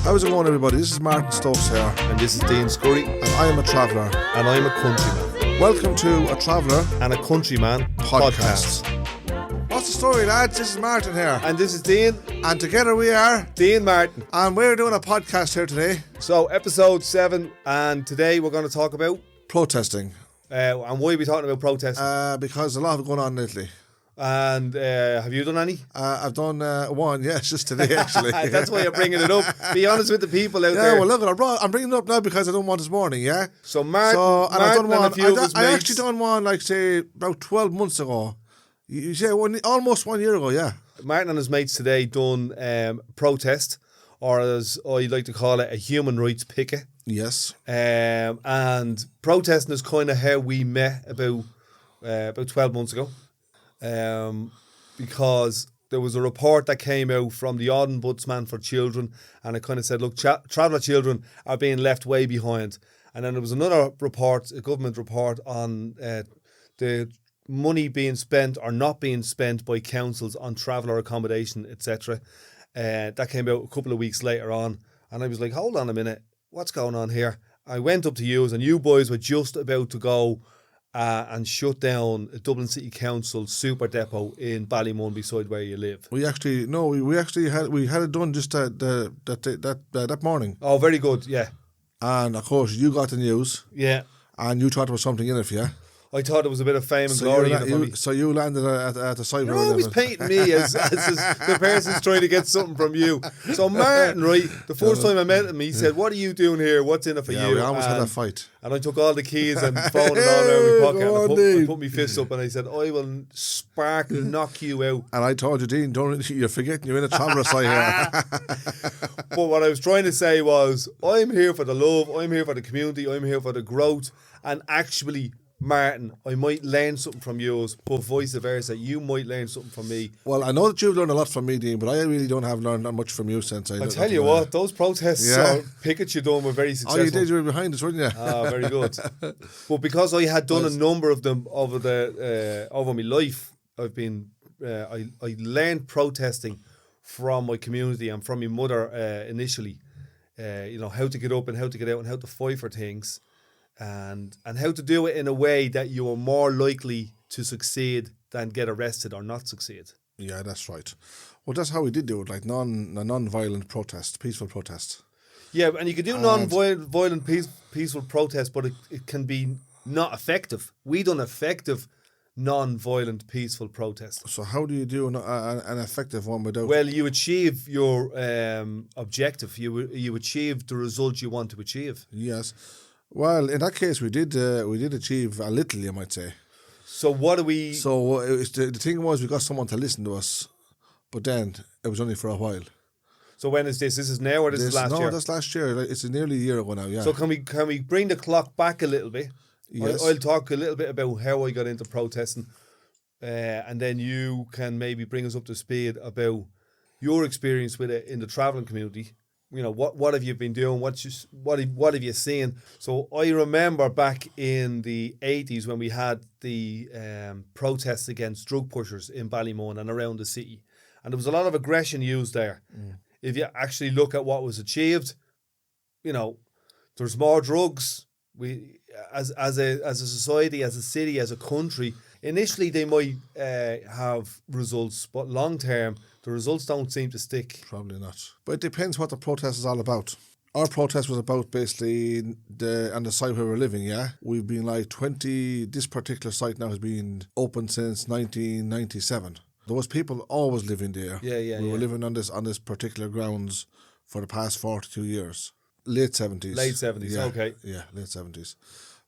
How's it going, everybody? This is Martin Stokes here. And this is Dean Scurry. And I am a traveller. And I'm a countryman. Welcome to A Traveller and a Countryman podcast. What's the story, lads? This is Martin here. And this is Dean. And together we are Dean Martin. And we're doing a podcast here today. So, episode 7. And today we're going to talk about protesting. And why are we talking about protesting? Because a lot of going on lately. And have you done any? I've done one, yes, just today actually. That's why you're bringing it up. Be honest with the people out there. Yeah, well, look, I'm bringing it up now because I done one this morning, yeah? So, Martin I've done one. And a few of his I mates. actually done one, like, say, about 12 months ago. You say almost 1 year ago, yeah. Martin and his mates today done protest, or as I like to call it, a human rights picket. Yes. And protesting is kind of how we met about 12 months ago. Because there was a report that came out from the Ombudsman for Children, and it kind of said, look, traveller children are being left way behind. And then there was another report, a government report, on the money being spent or not being spent by councils on traveller accommodation, etc. That came out a couple of weeks later on, and I was like, hold on a minute, what's going on here? I went up to you, and you boys were just about to go and shut down a Dublin City Council super depot in Ballymun beside where you live. We had it done just that morning. Oh, very good, yeah. And of course you got the news. Yeah. And you thought there was something in it for you. I thought there was a bit of fame and glory in it for me. So you landed at the site. You're always painting me as the person's trying to get something from you. So Martin, right, the first time I met him, he said, what are you doing here? What's in it for you? We almost had a fight. And I took all the keys and phone and all out of my pocket, and I put my fist up and I said, I will spark and knock you out. And I told you, Dean, you're forgetting you're in a traveller site here. But what I was trying to say was, I'm here for the love, I'm here for the community, I'm here for the growth, and actually, Martin, I might learn something from you, but vice versa, you might learn something from me. Well, I know that you've learned a lot from me, Dean, but I really don't have learned that much from you since I tell you what, those protests or pickets you done were very successful. Oh, you did, you were behind us, weren't you? Ah, very good. But because I had done a number of them over my life, I've been I learned protesting from my community and from my mother initially. How to get up and how to get out and how to fight for things. And how to do it in a way that you are more likely to succeed than get arrested or not succeed. Yeah, that's right. Well, that's how we did do it, like non-violent protest, peaceful protest. Yeah, and you can do non-violent peaceful protest, but it can be not effective. We done effective non-violent peaceful protest. So how do you do an effective one without? Well, you achieve your objective. You achieve the result you want to achieve. Yes. Well, in that case, we did achieve a little, you might say. So what do we? So the thing was, we got someone to listen to us, but then it was only for a while. So when is this? This is now or this is last year? No, that's last year. It's nearly a year ago now. Yeah. So can we bring the clock back a little bit? Yes. I'll talk a little bit about how I got into protesting, and then you can maybe bring us up to speed about your experience with it in the travelling community. You know, what have you been doing? What have you seen? So I remember back in the 80s when we had the protests against drug pushers in Ballymun and around the city, and there was a lot of aggression used there. Mm. If you actually look at what was achieved, there's more drugs. We as a society, as a city, as a country, initially they might have results, but long term the results don't seem to stick. Probably not. But it depends what the protest is all about. Our protest was about basically on the site where we're living, yeah? We've been this particular site now has been open since 1997. There was people always living there. Yeah. We were living on this particular grounds for the past 42 years. Late 70s. Late 70s, yeah, okay. Yeah, late 70s.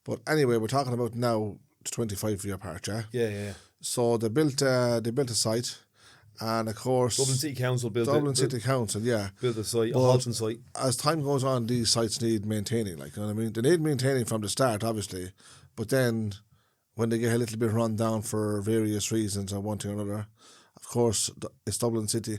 But anyway, we're talking about now 25 year apart, yeah? Yeah. So they built a site. And of course, Dublin City Council built City Council, yeah, built a site, a halting site. As time goes on, these sites need maintaining. Like, you know what I mean? They need maintaining from the start, obviously, but then when they get a little bit run down for various reasons or one thing or another, of course, it's Dublin City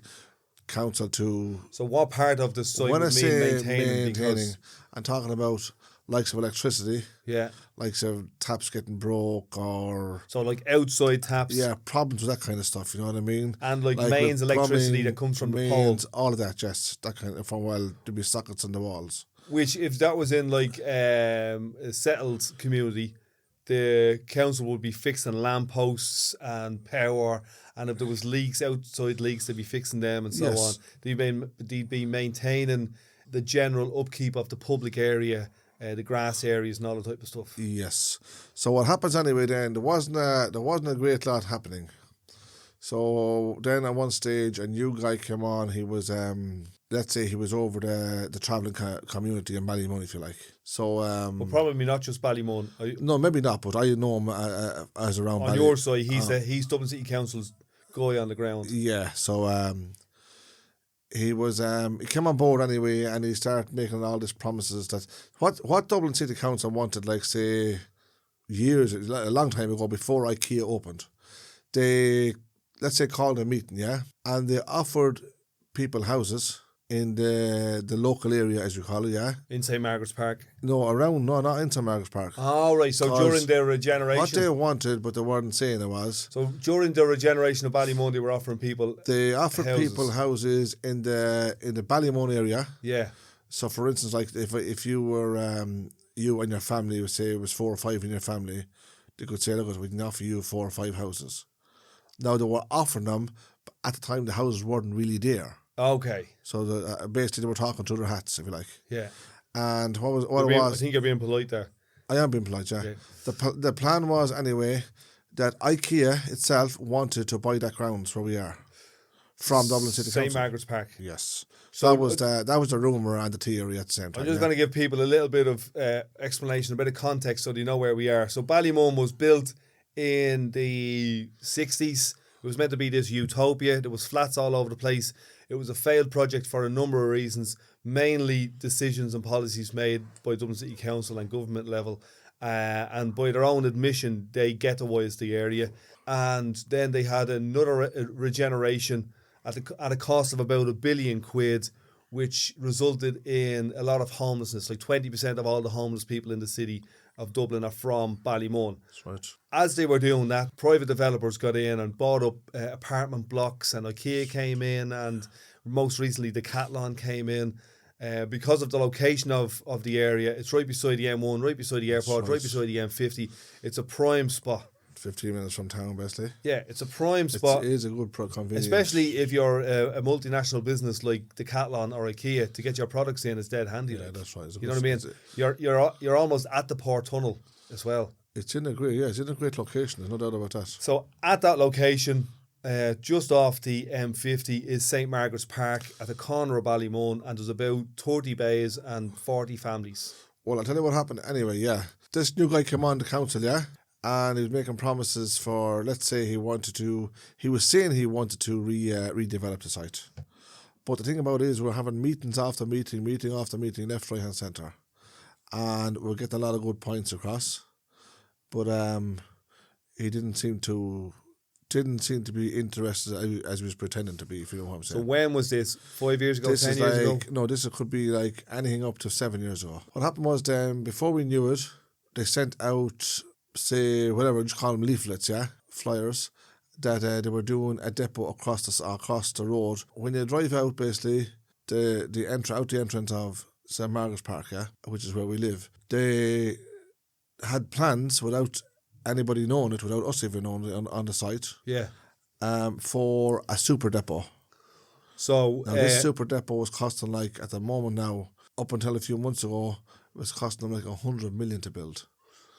Council to. So, what part of the site would mean maintaining? I'm talking about likes of electricity, Yeah. likes of taps getting broke or So like outside taps. yeah, problems with that kind of stuff. You know what I mean? And like with mains electricity plumbing, that comes from the mains, pole. all of that. Just that kind of from there'd be sockets on the walls. Which, if that was in like a settled community, the council would be fixing lampposts and power, and if there was leaks, outside leaks, they'd be fixing them and so on. Yes. They'd be maintaining the general upkeep of the public area, the grass areas and all that type of stuff. Yes. So what happens anyway? Then there wasn't a great lot happening. So then at one stage, a new guy came on. He was let's say he was over the travelling community in Ballymun, if you like. So But probably not just Ballymun. no, maybe not, but I know him as around. On your side, he's Dublin City Council's guy on the ground. Yeah. So he was he came on board anyway, and he started making all these promises that what Dublin City Council wanted, like say years, a long time ago, before IKEA opened. They, let's say, called a meeting, yeah, and they offered people houses in the local area, as you call it, yeah. In St. Margaret's Park. No, not in St. Margaret's Park. Oh, right. So 'Cause during their regeneration. What they wanted, but they weren't saying it was. So during the regeneration of Ballymun, they were offering people. They offered houses. people houses in the Ballymun area. Yeah. So, for instance, like if you were you and your family, would say it was 4 or 5 in your family, they could say, look, we can offer you 4 or 5 houses. Now they were offering them, but at the time the houses weren't really there. Okay. So basically they were talking to their hats, if you like. Yeah. And it I was, think you're being polite there. I am being polite, yeah. Okay. The plan was anyway that IKEA itself wanted to buy that grounds where we are from Dublin City St. Council. Margaret's Park. Yes. So that was the rumour and the theory at the same time. I'm just yeah. going to give people a little bit of explanation, a bit of context so they know where we are. So Ballymun was built in the 60s. It was meant to be this utopia. There was flats all over the place. It was a failed project for a number of reasons, mainly decisions and policies made by Dublin City Council and government level. And by their own admission, they ghettoised the area. And then they had another regeneration at a cost of about £1 billion, which resulted in a lot of homelessness. Like 20% of all the homeless people in the city of Dublin are from Ballymun. That's right. As they were doing that, private developers got in and bought up apartment blocks, and IKEA came in, and most recently Decathlon came in. Because of the location of the area, it's right beside the M1, right beside the airport, right beside the M50. It's a prime spot. 15 minutes from town, basically. Yeah, it's a prime spot. It is a good convenience. Especially if you're a multinational business like Decathlon or IKEA, to get your products in is dead handy. Yeah, like. that's right. You know what I mean? You're almost at the port tunnel as well. It's in a great location. There's no doubt about that. So at that location, just off the M50 is St. Margaret's Park at the corner of Ballymun, and there's about 30 bays and 40 families. Well, I'll tell you what happened anyway, yeah. This new guy came on the council, yeah, and he was making promises for, let's say he was saying he wanted to redevelop the site. But the thing about it is we're having meetings after meeting after meeting, left, right, and centre. And we're getting a lot of good points across. But he didn't seem to be interested as he was pretending to be, if you know what I'm saying. So when was this? 5 years ago, This 10 is years ago? No, this could be like anything up to 7 years ago. What happened was then, before we knew it, they sent out, say, whatever, just call them leaflets, yeah, flyers, that they were doing a depot across the road. When you drive out, basically, the entrance of St. Margaret's Park, yeah, which is where we live, they had plans without anybody knowing it, without us even knowing it on the site, Yeah. for a super depot. So Now, this super depot was costing, like, at the moment now, up until a few months ago, it was costing them like 100 million to build.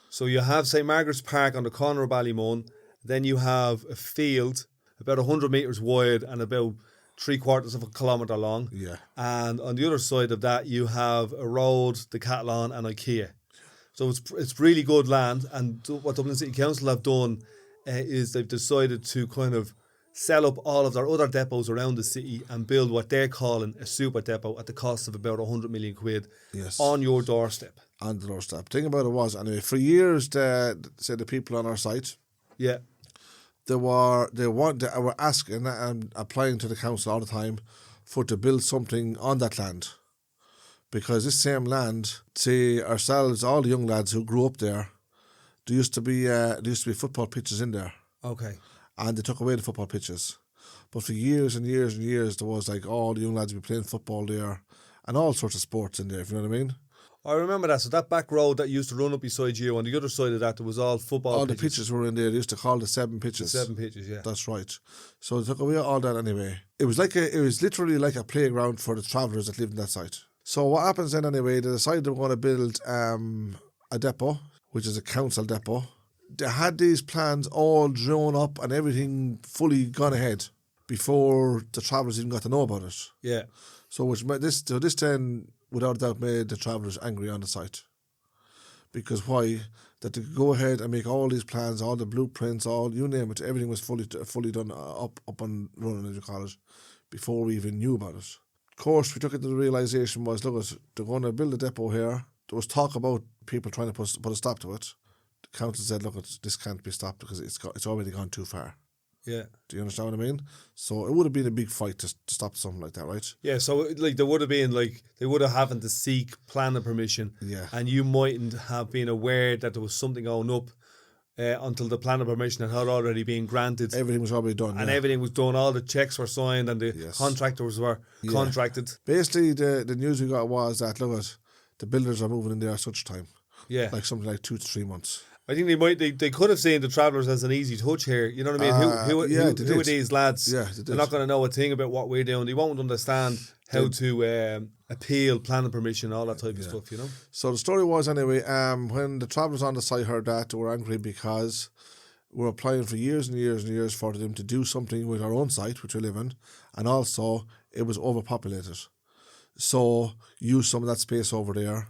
So you have St. Margaret's Park on the corner of Ballymun, then you have a field about 100 metres wide and about 3/4 of a kilometre long. Yeah. And on the other side of that, you have a road, Decathlon and IKEA. So it's really good land. And what Dublin City Council have done is they've decided to kind of sell up all of their other depots around the city and build what they're calling a super depot at the cost of about 100 million quid Yes. on your doorstep. On the doorstep. Thing about it was, anyway, for years, the people on our site, Yeah. they were asking and applying to the council all the time to build something on that land, because this same land, say ourselves, all the young lads who grew up there, there used to be football pitches in there, Okay. and they took away the football pitches. But for years and years and years, there was like all the young lads would be playing football there, and all sorts of sports in there. If you know what I mean. I remember that. So that back road that used to run up beside you, on the other side of that, there was all football All pitches. the pitches were in there. They used to call the 7 pitches. 7 pitches, yeah. That's right. So they took away all that anyway. It was literally like a playground for the travellers that lived in that site. So what happens then anyway, they decided they were going to build a depot, which is a council depot. They had these plans all drawn up and everything fully gone ahead before the travellers even got to know about it. Yeah. So this then, without a doubt, made the travellers angry on the site. Because why? That they could go ahead and make all these plans, all the blueprints, all, you name it, everything was fully done, up and running, as you call it, before we even knew about it. Of course, we took it to the realisation was, look, they're going to build a depot here. There was talk about people trying to put a stop to it. The council said, look, this can't be stopped because it's already gone too far. Yeah. Do you understand what I mean? So it would have been a big fight to stop something like that, right? Yeah, so like there would have been they would have having to seek planning permission. Yeah. And you mightn't have been aware that there was something going up until the planning permission had already been granted. Everything was already done. And everything was done, all the checks were signed and the contractors were contracted. Basically, the news we got was that, look, the builders are moving in there at such time. Yeah. Like something like 2 to 3 months. I think they could have seen the travellers as an easy touch here. You know what I mean? Who are these lads? Yeah, they did. They're not going to know a thing about what we're doing. They won't understand how to appeal, planning permission, all that type of stuff, you know? So the story was anyway, when the travellers on the site heard that, they were angry because we were applying for years and years and years for them to do something with our own site, which we live in, and also it was overpopulated. So use some of that space over there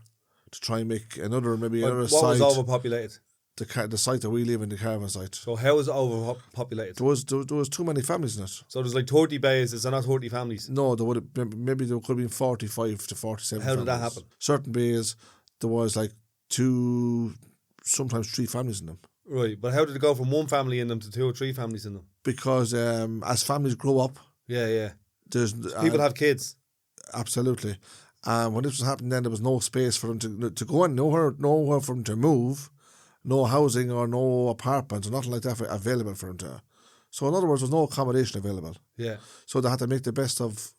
to try and make another site. What was overpopulated? The site that we live in, the caravan site. So how is it overpopulated? There was too many families in it. So there's like 30 bays, is there not 30 families? No, there would have, maybe there could have been 45 to 47 How families. did that happen? Certain bays, there was like 2, sometimes 3 families in them. Right, but how did it go from 1 family in them to 2 or 3 families in them? Because as families grow up, there's people have kids. Absolutely. When this was happening then, there was no space for them to go in, nowhere for them to move, no housing or no apartments or nothing like that available for them to. So in other words, there was no accommodation available. Yeah. So they had to make the best of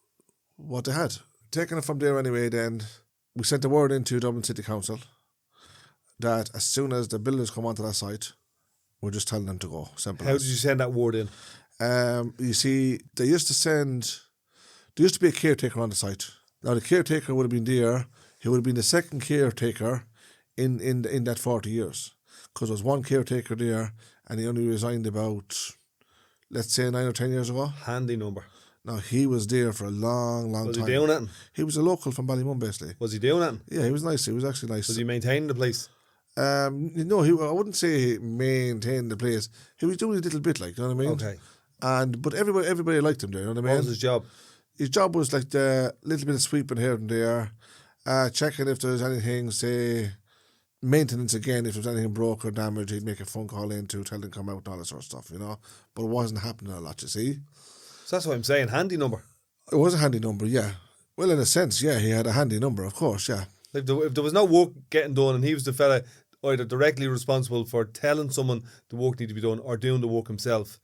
what they had. Taking it from there anyway, then we sent the word into Dublin City Council that as soon as the builders come onto that site, we're just telling them to go. Simple. How did you send that word in? You see, there used to be a caretaker on the site. Now the caretaker would have been there. He would have been the second caretaker in that 40 years. Because there was one caretaker there and he only resigned about, let's say, 9 or 10 years ago. Handy number. Now, he was there for a long time. Was he doing anything? He was a local from Ballymun, basically. Was he doing anything? Yeah, he was nice. He was actually nice. Was he maintaining the place? No, I wouldn't say maintain the place. He was doing a little bit, like, you know what I mean? Okay. But everybody liked him there, you know what I mean? What was his job? His job was like the little bit of sweeping here and there, checking if there's anything, say, maintenance again, if there's anything broke or damaged, he'd make a phone call in to tell them to come out and all that sort of stuff, you know? But it wasn't happening a lot, you see? So that's what I'm saying, handy number. It was a handy number, yeah. Well, in a sense, yeah, he had a handy number, of course, yeah. Like if there was no work getting done and he was the fella either directly responsible for telling someone the work needed to be done or doing the work himself,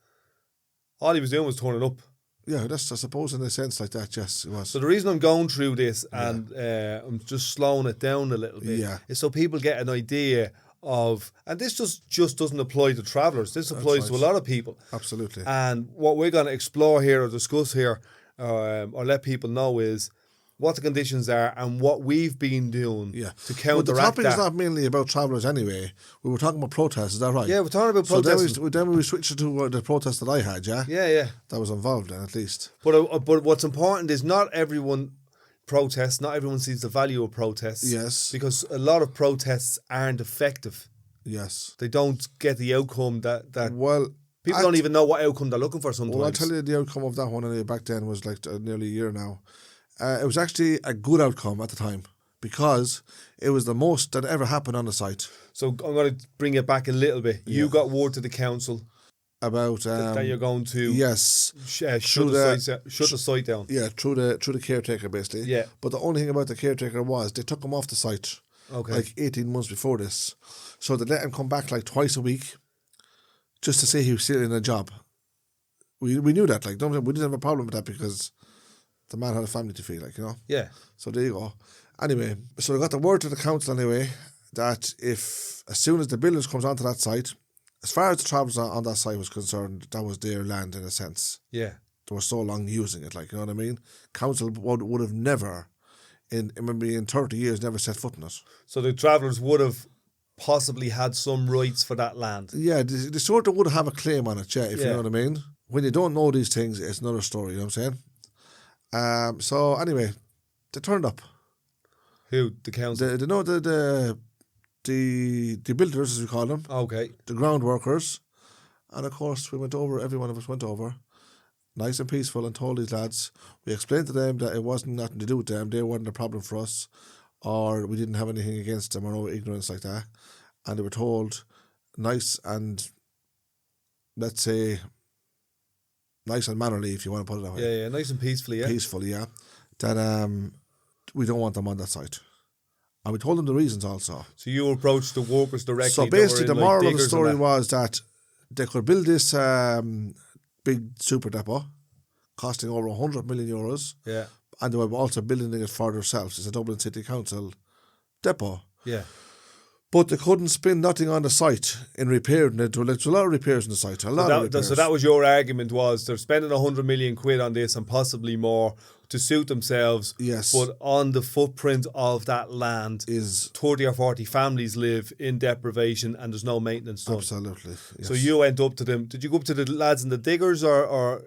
all he was doing was turning up. Yeah, that's, I suppose, in a sense like that, yes, it was. So the reason I'm going through this and I'm just slowing it down a little bit is so people get an idea of, and this just doesn't apply to travellers, this applies to a lot of people. Absolutely. And what we're going to explore here or discuss here or let people know is what the conditions are and what we've been doing to counteract well, the topic that. is not mainly about travellers anyway. We were talking about protests, is that right? Yeah, we're talking about protests. So then we switched to the protest that I had, yeah? Yeah. That was involved in, at least. But what's important is not everyone protests, not everyone sees the value of protests. Yes. Because a lot of protests aren't effective. Yes. They don't get the outcome that well, people don't even know what outcome they're looking for sometimes. Well, I'll tell you the outcome of that one anyway. Back then was like nearly a year now. It was actually a good outcome at the time because it was the most that ever happened on the site. So I'm going to bring it back a little bit. You got word to the council. about that you're going to yes, shut the site down. yeah, through the caretaker basically. Yeah. But the only thing about the caretaker was they took him off the site Okay. like 18 months before this, so they let him come back like twice a week, just to say he was still in a job. We knew that, like, we didn't have a problem with that because the man had a family to feed, like, you know. Yeah. So there you go. Anyway, so we got the word to the council anyway that if as soon as the builders comes onto that site, as far as the travellers on that site was concerned, that was their land in a sense. Yeah. They were so long using it, like, you know what I mean? Council would have never, maybe in 30 years, never set foot in it. So the travellers would have possibly had some rights for that land. Yeah, they sort of would have a claim on it, yeah, if you know what I mean. When you don't know these things, it's another story, you know what I'm saying? So anyway, they turned up. Who? The council? The builders, as we call them. Okay. The ground workers. And of course, we went over, every one of us went over, nice and peaceful, and told these lads, we explained to them that it wasn't nothing to do with them, they weren't a problem for us, or we didn't have anything against them or no ignorance like that. And they were told, nice and, let's say, nice and mannerly, if you want to put it that way. Yeah, nice and peacefully, yeah. Peacefully, yeah. That we don't want them on that site. And we told them the reasons also. So you approached the workers directly. So basically, the moral of the story was that they could build this big super depot costing over 100 million euros. Yeah. And they were also building it for themselves. It's a Dublin City Council depot. Yeah. But they couldn't spend nothing on the site in repairing it. There's a lot of repairs on the site. So that was your argument, was they're spending 100 million quid on this and possibly more to suit themselves. Yes. But on the footprint of that land is 30 or 40 families live in deprivation and there's no maintenance done. Absolutely. Yes. So you went up to them. Did you go up to the lads and the diggers or?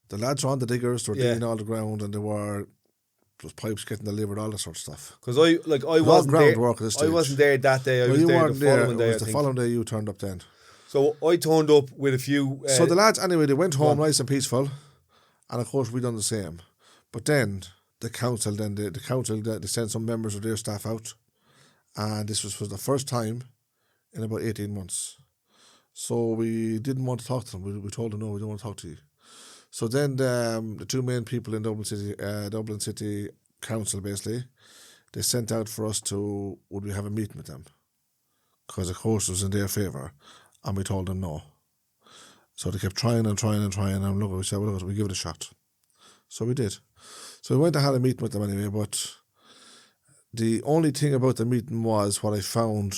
The lads were on the diggers, they were digging all the ground, and there was pipes getting delivered, all that sort of stuff. Because I wasn't there. Work at this stage. I wasn't there that day. I was there the following day. It was the following day you turned up then. So I turned up with a few. So the lads, anyway, they went home nice and peaceful, and of course we done the same. But then the council, they sent some members of their staff out, and this was for the first time in about 18 months. So we didn't want to talk to them. We told them, no, we don't want to talk to you. So then the two main people in Dublin City Council, basically, they sent out for us would we have a meeting with them? Because, of course, it was in their favour, and we told them no. So they kept trying, and look, we said, well, look, we give it a shot. So we did. So we went and had a meeting with them anyway, but the only thing about the meeting was what I found,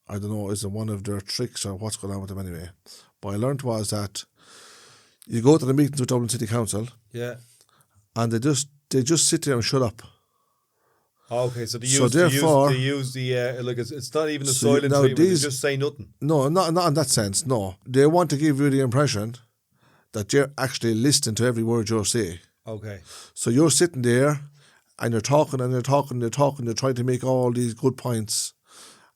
I don't know, is it one of their tricks or what's going on with them anyway. But I learned was that you go to the meetings with Dublin City Council, and they just sit there and shut up. Okay, so they use the like it's not even a silent treatment. They just say nothing. No, not in that sense. No, they want to give you the impression that you're actually listening to every word you're saying. Okay. So you're sitting there, and you're talking, you're trying to make all these good points,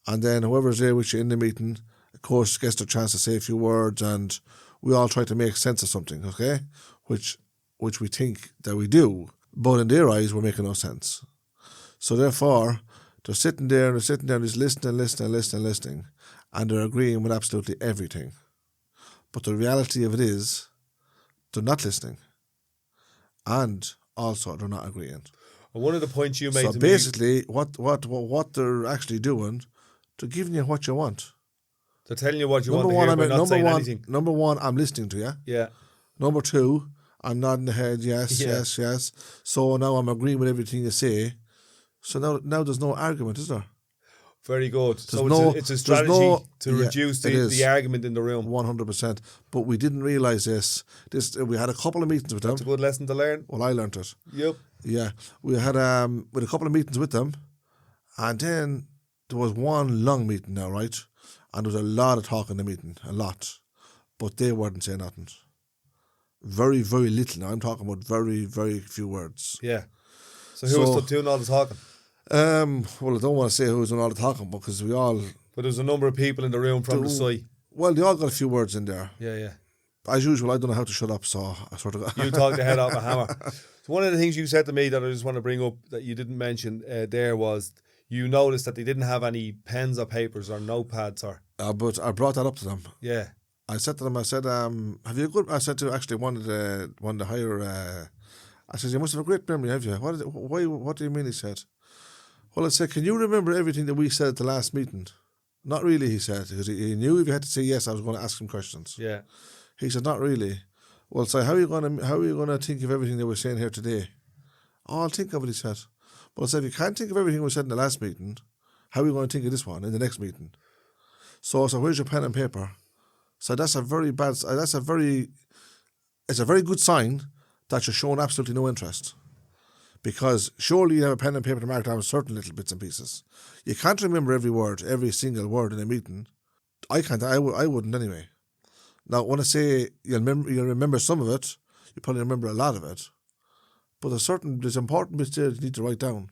and then whoever's there with you in the meeting, of course, gets the chance to say a few words, and we all try to make sense of something, okay? Which we think that we do, but in their eyes, we're making no sense. So therefore, they're sitting there, and just listening, and they're agreeing with absolutely everything. But the reality of it is, they're not listening, and also they're not agreeing. And one of the points you made so basically, what they're actually doing, they're giving you what you want. They're telling you what you want to hear, but not saying anything. Number one, I'm listening to you. Yeah. Number two, I'm nodding the head, yes. So now I'm agreeing with everything you say. So now there's no argument, is there? Very good. So it's a strategy to reduce the argument in the room. 100%. But we didn't realise this. We had a couple of meetings with them. That's a good lesson to learn. Well, I learnt it. Yep. Yeah. We had with a couple of meetings with them, and then there was one long meeting now, right? And there was a lot of talk in the meeting, a lot. But they weren't saying nothing. Very, very little. Now I'm talking about very, very few words. Yeah. So who was doing all the talking? Well, I don't want to say who was doing all the talking, because we all... But there's a number of people in the room from the site. Well, they all got a few words in there. Yeah. As usual, I don't know how to shut up, so I sort of... You talked the head off a hammer. So one of the things you said to me that I just want to bring up that you didn't mention there was you noticed that they didn't have any pens or papers or notepads or... But I brought that up to them. Yeah. I said to them, I said, have you a good? I said to actually one of the higher. I said, you must have a great memory, have you? Why? What do you mean? He said. Well, I said, can you remember everything that we said at the last meeting? Not really, he said, because he knew if you had to say yes, I was going to ask him questions. Yeah. He said, not really. Well, so how are you going to think of everything that we're saying here today? Oh, I'll think of it, he said. Well, I said, if you can't think of everything we said in the last meeting, how are you going to think of this one in the next meeting? So I said, where's your pen and paper? So it's a very good sign that you're showing absolutely no interest. Because surely you have a pen and paper to mark down certain little bits and pieces. You can't remember every word, every single word in a meeting. I can't. I wouldn't anyway. Now, when I say you'll remember some of it, you probably remember a lot of it. But there's important bits there you need to write down.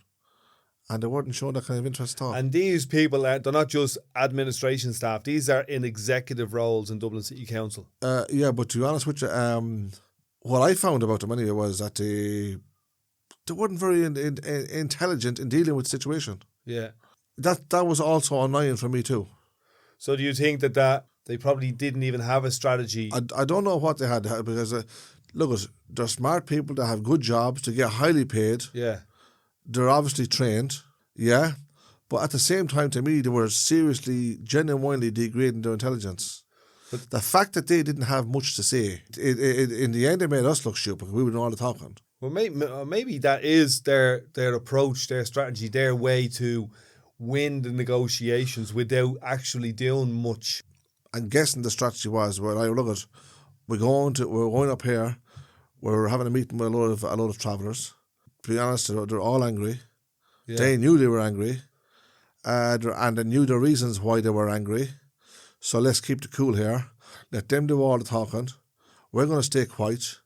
And they weren't showing that kind of interest at all. And these people, they're not just administration staff. These are in executive roles in Dublin City Council. Yeah, but to be honest with you, what I found about them anyway was that they weren't very intelligent in dealing with the situation. Yeah. That was also annoying for me too. So do you think that they probably didn't even have a strategy? I don't know what they had because, look, they're smart people that have good jobs, to get highly paid. Yeah. They're obviously trained, yeah. But at the same time, to me, they were seriously, genuinely degrading their intelligence. But the fact that they didn't have much to say, in the end, it made us look stupid because we were doing all the talking. Well, maybe that is their approach, their strategy, their way to win the negotiations without actually doing much. I'm guessing the strategy was, well, we're going up here, we're having a meeting with a lot of travellers. To be honest, they're all angry. Yeah. They knew they were angry, and they knew the reasons why they were angry. So let's keep the cool here. Let them do all the talking. We're going to stay quiet.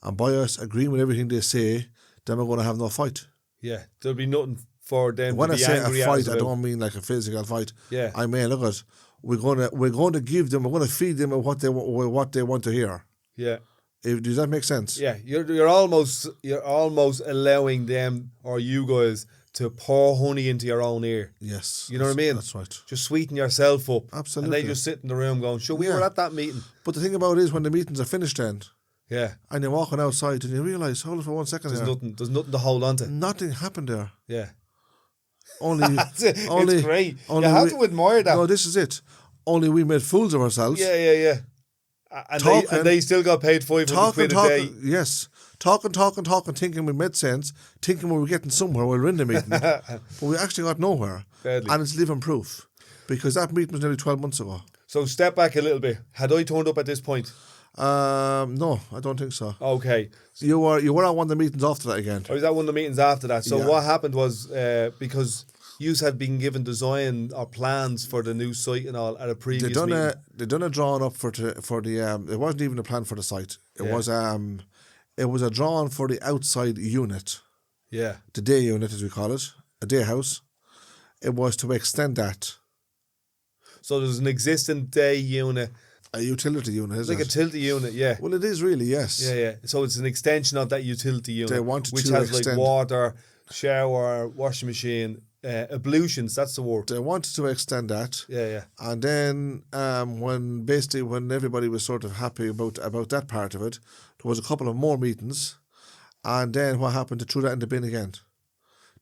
And by us agreeing with everything they say, then we're going to have no fight. Yeah, there'll be nothing for them when to be angry at. When I say a fight, I don't mean like a physical fight. Yeah. I mean, look, we're going to give them, we're going to feed them what they want to hear. Yeah. Does that make sense? Yeah, you're almost allowing them or you guys to pour honey into your own ear. Yes. You know what I mean? That's right. Just sweeten yourself up. Absolutely. And they just sit in the room going, sure, we were at that meeting. But the thing about it is when the meetings are finished then, yeah, and you're walking outside and you realise, hold on for 1 second there's nothing to hold on to. Nothing happened there. Yeah. It's great. You have to admire that. No, this is it. Only we made fools of ourselves. Yeah. And they still got paid 500 quid a day. Yes. Talking, thinking we made sense, thinking we were getting somewhere while we were in the meeting. But we actually got nowhere. Badly. And it's living proof. Because that meeting was nearly 12 months ago. So step back a little bit. Had I turned up at this point? No, I don't think so. Okay. You were at one of the meetings after that again. I was at one of the meetings after that. So what happened was, because you had been given design or plans for the new site and all at a previous meeting. They done a drawing up for the it wasn't even a plan for the site. It was a drawing for the outside unit. Yeah. The day unit, as we call it, a day house. It was to extend that. So there's an existing day unit. A utility unit, is it? Like a utility unit, yeah. Well, it is really, yes. Yeah. So it's an extension of that utility unit. They wanted which to has extend. like water, shower, washing machine, ablutions, that's the word. They wanted to extend that. Yeah. And then when everybody was sort of happy about that part of it, there was a couple of more meetings. And then what happened? They threw that in the bin again.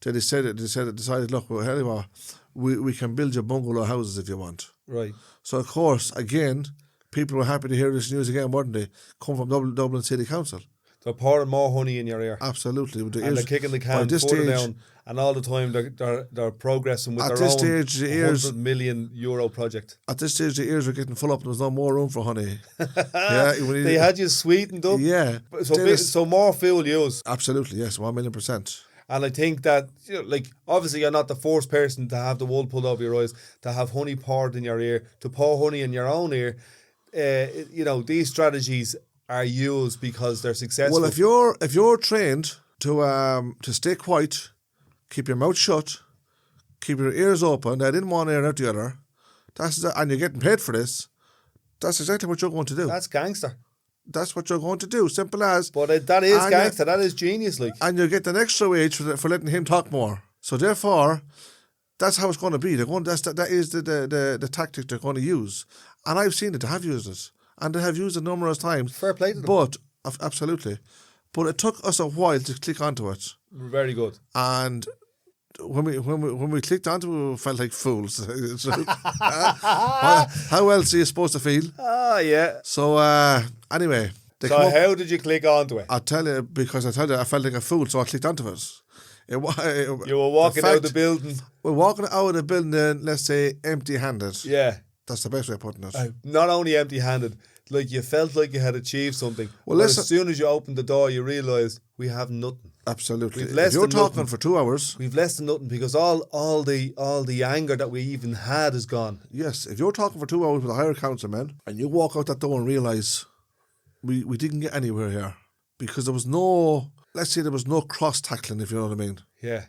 They decided, look, well, anyway, we can build you bungalow houses if you want. Right. So, of course, again, people were happy to hear this news again, weren't they? Come from Dublin City Council. They're pouring more honey in your ear. Absolutely. They're kicking the can further down. And all the time they're progressing with their own €100 million project. At this stage, the ears were getting full up and there was no more room for honey. They had you sweetened up. Yeah. So more fuel use. Absolutely, yes, 1,000,000%. And I think that, obviously you're not the first person to have the wool pulled over your eyes, to have honey poured in your ear, to pour honey in your own ear. These strategies are used because they're successful. Well, if you're trained to stay quiet, keep your mouth shut, keep your ears open, that in one ear and out the other, and you're getting paid for this, that's exactly what you're going to do. That's gangster. That's what you're going to do. Simple as. But that is gangster. That is genius. And you're getting an extra wage for letting him talk more. So therefore, that's how it's going to be. That is the tactic they're going to use. And I've seen it. I have used it. And they have used it numerous times. Fair play to them. But, absolutely. But it took us a while to click onto it. Very good. And when we clicked onto it, we felt like fools. How else are you supposed to feel? Yeah. So, anyway. So how did you click onto it? I'll tell you, because I felt like a fool, so I clicked onto it. You were walking out of the building. We're walking out of the building, let's say, empty-handed. Yeah. That's the best way of putting it. Not only empty-handed, like you felt like you had achieved something. Well, but as soon as you opened the door, you realised we have nothing. Absolutely. If you're talking for 2 hours, we've less than nothing, because all the anger that we even had is gone. Yes, if you're talking for 2 hours with a higher councilman and you walk out that door and realise we didn't get anywhere here because there was no, let's say there was no cross tackling, if you know what I mean. Yeah.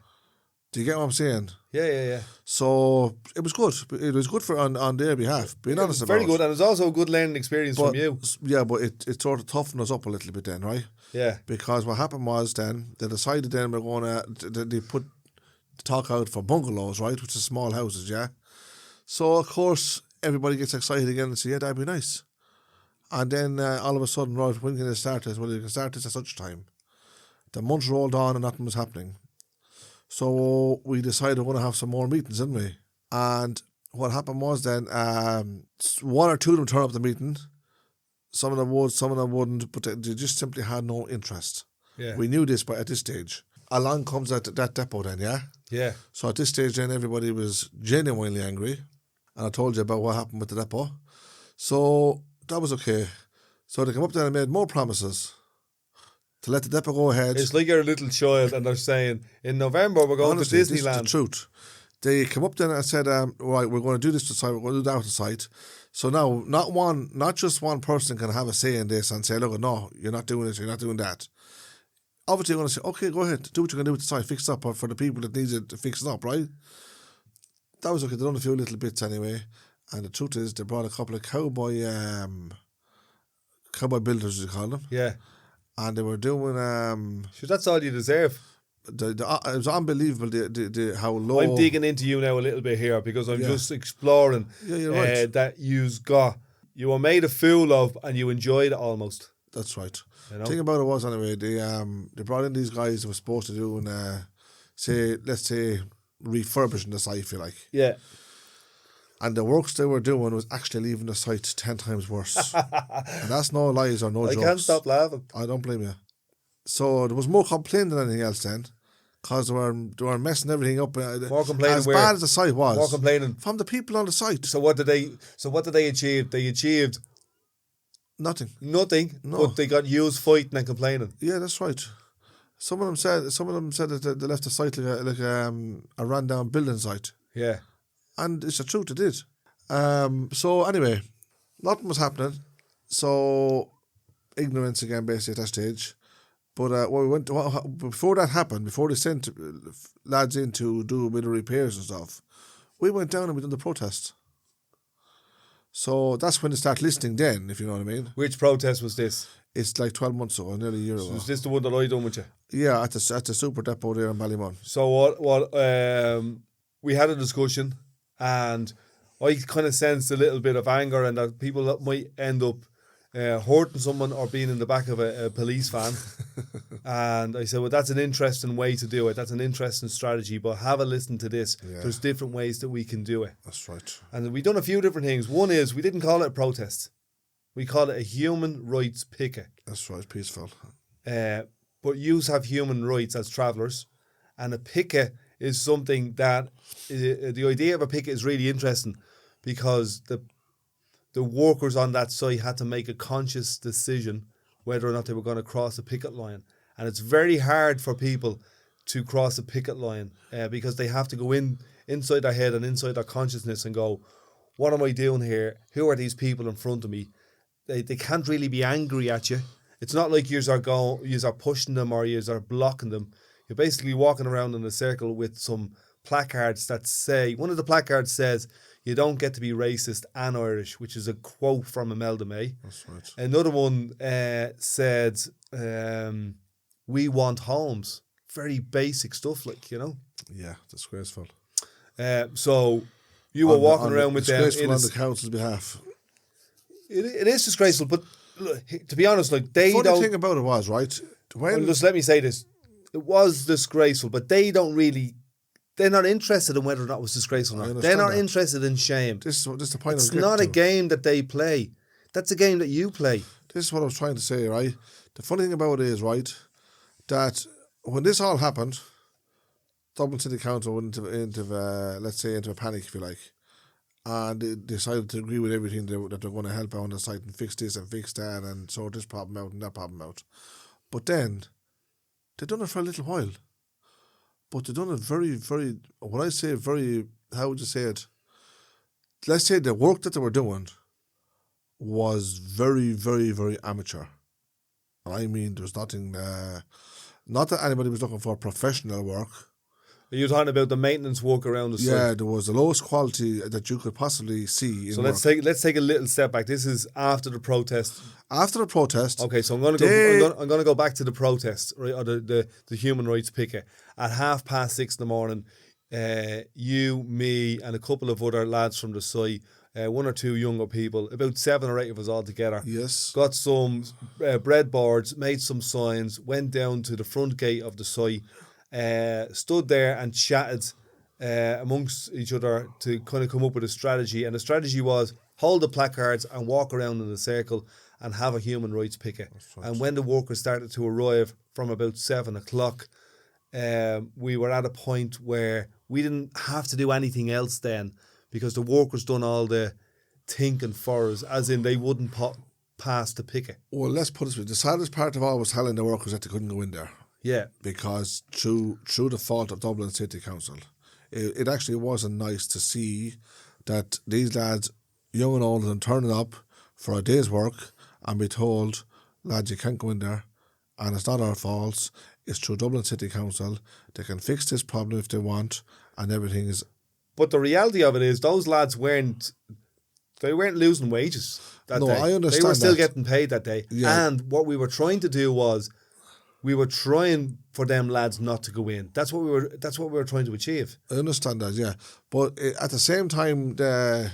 Do you get what I'm saying? Yeah. So it was good. It was good for on their behalf. Being honest about it. Very good, and it's also a good learning experience from you. Yeah, but it sort of toughened us up a little bit then, right? Yeah. Because what happened was then they decided then we're going to they put the talk out for bungalows, right, which is small houses, yeah. So of course everybody gets excited again and say, yeah, that'd be nice. And then all of a sudden, right, when can they start this? Well, you can start this at such time. The months rolled on and nothing was happening. So we decided we're going to have some more meetings, didn't we? And what happened was then, one or two of them turned up at the meeting. Some of them would, some of them wouldn't, but they just simply had no interest. Yeah. We knew this, but at this stage, along comes that depot then, yeah? Yeah. So at this stage then, everybody was genuinely angry. And I told you about what happened with the depot. So that was okay. So they came up there and made more promises to let the depot go ahead. It's like you're a little child and they're saying, in November we're going Honestly, to Disneyland. This is the truth. They came up there and said, right, we're going to do this to site, we're going to do that to site. So now, not just one person can have a say in this and say, look, no, you're not doing this, you're not doing that. Obviously, you're going to say, okay, go ahead, do what you're going to do with the site, fix it up for the people that need it to fix it up, right? That was okay. They done a few little bits anyway. And the truth is, they brought a couple of cowboy builders, you call them. Yeah. And they were doing... Sure, that's all you deserve. It was unbelievable how low... I'm digging into you now a little bit here because I'm just exploring you're right. that you were made a fool of and you enjoyed it almost. That's right. You know? The thing about it was anyway, they brought in these guys that were supposed to do let's say refurbishing the site, if you like. Yeah. And the works they were doing was actually leaving the site 10 times worse. And that's no lies or no jokes. I can't stop laughing. I don't blame you. So there was more complaining than anything else then, because they were messing everything up. More complaining as where? bad as the site was. More complaining from the people on the site. So what did they achieve? They achieved nothing. No. But they got used fighting and complaining. Yeah, that's right. Some of them said that they left the site like a rundown building site. Yeah. And it's the truth, it did. So anyway, nothing was happening. So ignorance again, basically at that stage. But before that happened, before they sent lads in to do a bit of repairs and stuff, we went down and we done the protest. So that's when they start listening then, if you know what I mean. Which protest was this? It's like 12 months ago, nearly a year ago. Was this the one that I done with you? Yeah, at the super depot there in Ballymun. So what we had a discussion and I kind of sensed a little bit of anger and that people that might end up hurting someone or being in the back of a police van. And I said, well, that's an interesting way to do it. That's an interesting strategy, but have a listen to this. Yeah. There's different ways that we can do it. That's right. And we've done a few different things. One is we didn't call it a protest. We call it a human rights picket. That's right, peaceful. But yous have human rights as travellers. And a picket is something that, the idea of a picket is really interesting because the workers on that site had to make a conscious decision whether or not they were going to cross a picket line. And it's very hard for people to cross a picket line because they have to go inside their head and inside their consciousness and go, what am I doing here? Who are these people in front of me? They can't really be angry at you. It's not like yous are pushing them or yous are blocking them. You're basically walking around in a circle with some placards that say, one of the placards says, you don't get to be racist and Irish, which is a quote from Imelda May. That's right. Another one said, we want homes. Very basic stuff, like, you know. Yeah, disgraceful. So you were walking around with them. Disgraceful on the council's behalf. It is disgraceful, but look, to be honest, like they Funny don't. thing about it was, right, Well, when just let me say this: it was disgraceful, but they don't really. They're not interested in whether or not it was disgraceful or not. They're understand not that. interested in shame. this is the point I was It's getting not a to. game that they play. That's a game that you play. This is what I was trying to say, right? The funny thing about it is, right, that when this all happened, Dublin City Council went let's say, into a panic, if you like, and they decided to agree with everything that they're going to help out on the site and fix this and fix that and sort this problem out and that problem out. But then, they've done it for a little while. But they've done it very, very, when I say very, how would you say it? Let's say the work that they were doing was very, very, very amateur. I mean, there was nothing, not that anybody was looking for professional work. Are you talking about the maintenance work around the site? Yeah, there was the lowest quality that you could possibly see in So work. let's take a little step back. This is after the protest. After the protest, Okay, so I'm going to go back to the protest, right, or the human rights picket at 6:30 in the morning. You, me, and a couple of other lads from the site, one or two younger people, about 7 or 8 of us all together. yes, Got some breadboards, made some signs, went down to the front gate of the site, stood there and chatted amongst each other to kind of come up with a strategy. And the strategy was hold the placards and walk around in a circle and have a human rights picket. right. And when the workers started to arrive from about 7 o'clock, we were at a point where we didn't have to do anything else then because the workers done all the thinking for us, as in they wouldn't pass the picket. well, let's put it this way. The saddest part of all was telling the workers that they couldn't go in there. Yeah. Because through the fault of Dublin City Council, it actually wasn't nice to see that these lads, young and old, and turning up for a day's work and be told, lads, you can't go in there, and it's not our fault, it's through Dublin City Council, they can fix this problem if they want, and everything is... But the reality of it is those lads weren't losing wages that No, day. I understand They were still that. getting paid that day. Yeah. And what we were trying to do was we were trying for them lads not to go in. That's what we were trying to achieve. I understand that, yeah. But at the same time, there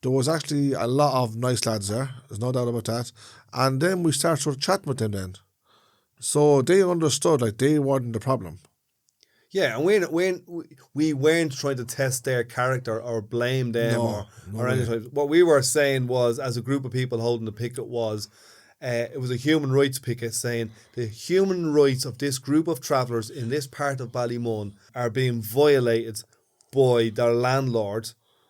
was actually a lot of nice lads there. There's no doubt about that. And then we started sort of chatting with them then. So they understood, like, they weren't the problem. Yeah, and we weren't trying to test their character or blame them or anything. What we were saying was, as a group of people holding the picket, was it was a human rights picket saying the human rights of this group of travellers in this part of Ballymun are being violated by their landlord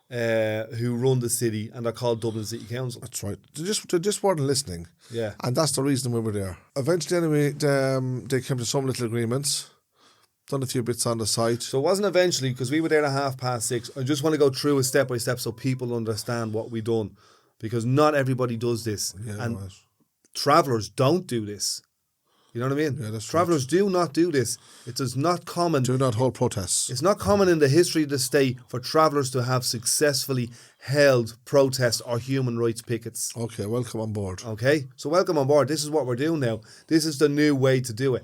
who run the city, and they're called Dublin City Council. That's right. They just weren't listening. Yeah. And that's the reason we were there. Eventually, anyway, they came to some little agreements. Done a few bits on the site. So it wasn't eventually, because we were there at 6:30. I just want to go through it step by step so people understand what we done, because not everybody does this. Yeah, and right. travellers don't do this. You know what I mean? Yeah, that's Travellers do not do this. It is not common. Do not hold protests. It's not common in the history of the state for travellers to have successfully held protests or human rights pickets. Okay, welcome on board. Okay? So welcome on board. This is what we're doing now. This is the new way to do it.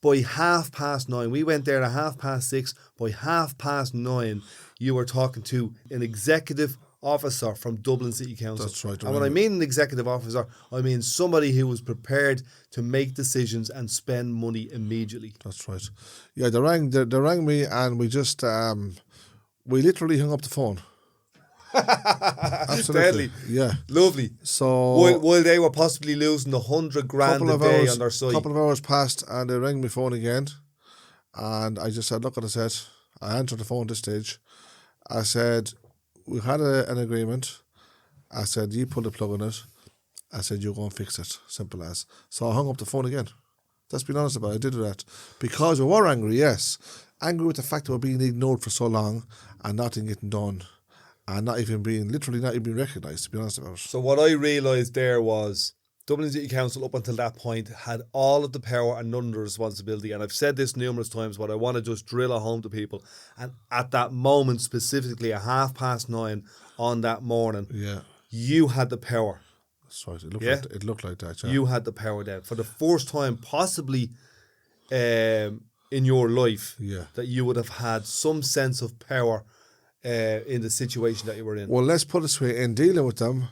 By 9:30, we went there at 6:30. By 9:30, you were talking to an executive officer from Dublin City Council. That's right. And when I mean an executive officer, I mean somebody who was prepared to make decisions and spend money immediately. That's right. Yeah, they rang me, and we just we literally hung up the phone. Absolutely. Deadly. Yeah. Lovely. So While they were possibly losing $100,000 a day on their site. A couple of hours passed, and they rang my phone again, and I just said, look what I said. I answered the phone at this stage. I said, we had an agreement. I said, you pull the plug on it. I said, you go and fix it. Simple as. So I hung up the phone again. Let's be honest about it. I did that. Because we were angry, yes. Angry with the fact that we're being ignored for so long and nothing getting done. And not even being recognised, to be honest about it. So what I realised there was Dublin City Council up until that point had all of the power and none of the responsibility. And I've said this numerous times, but I want to just drill it home to people. And at that moment, specifically at 9:30 on that morning, Yeah. you had the power. That's right. It looked like that. Yeah. You had the power then. For the first time, possibly in your life, that you would have had some sense of power in the situation that you were in. Well, let's put it this way. In dealing with them,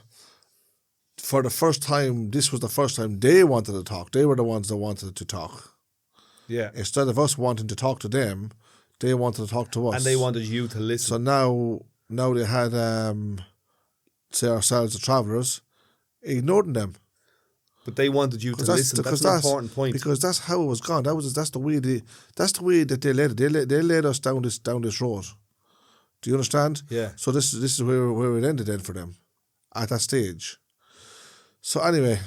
for the first time, this was the first time they wanted to talk. They were the ones that wanted to talk. Yeah. Instead of us wanting to talk to them, they wanted to talk to us. And they wanted you to listen. So now they had, say ourselves, the travellers, ignoring them. But they wanted you to listen. That's an important point. Because that's how it was gone. That's the way that they led it. They led us down this road. Do you understand? Yeah. So this is where it ended then for them, at that stage. So anyway.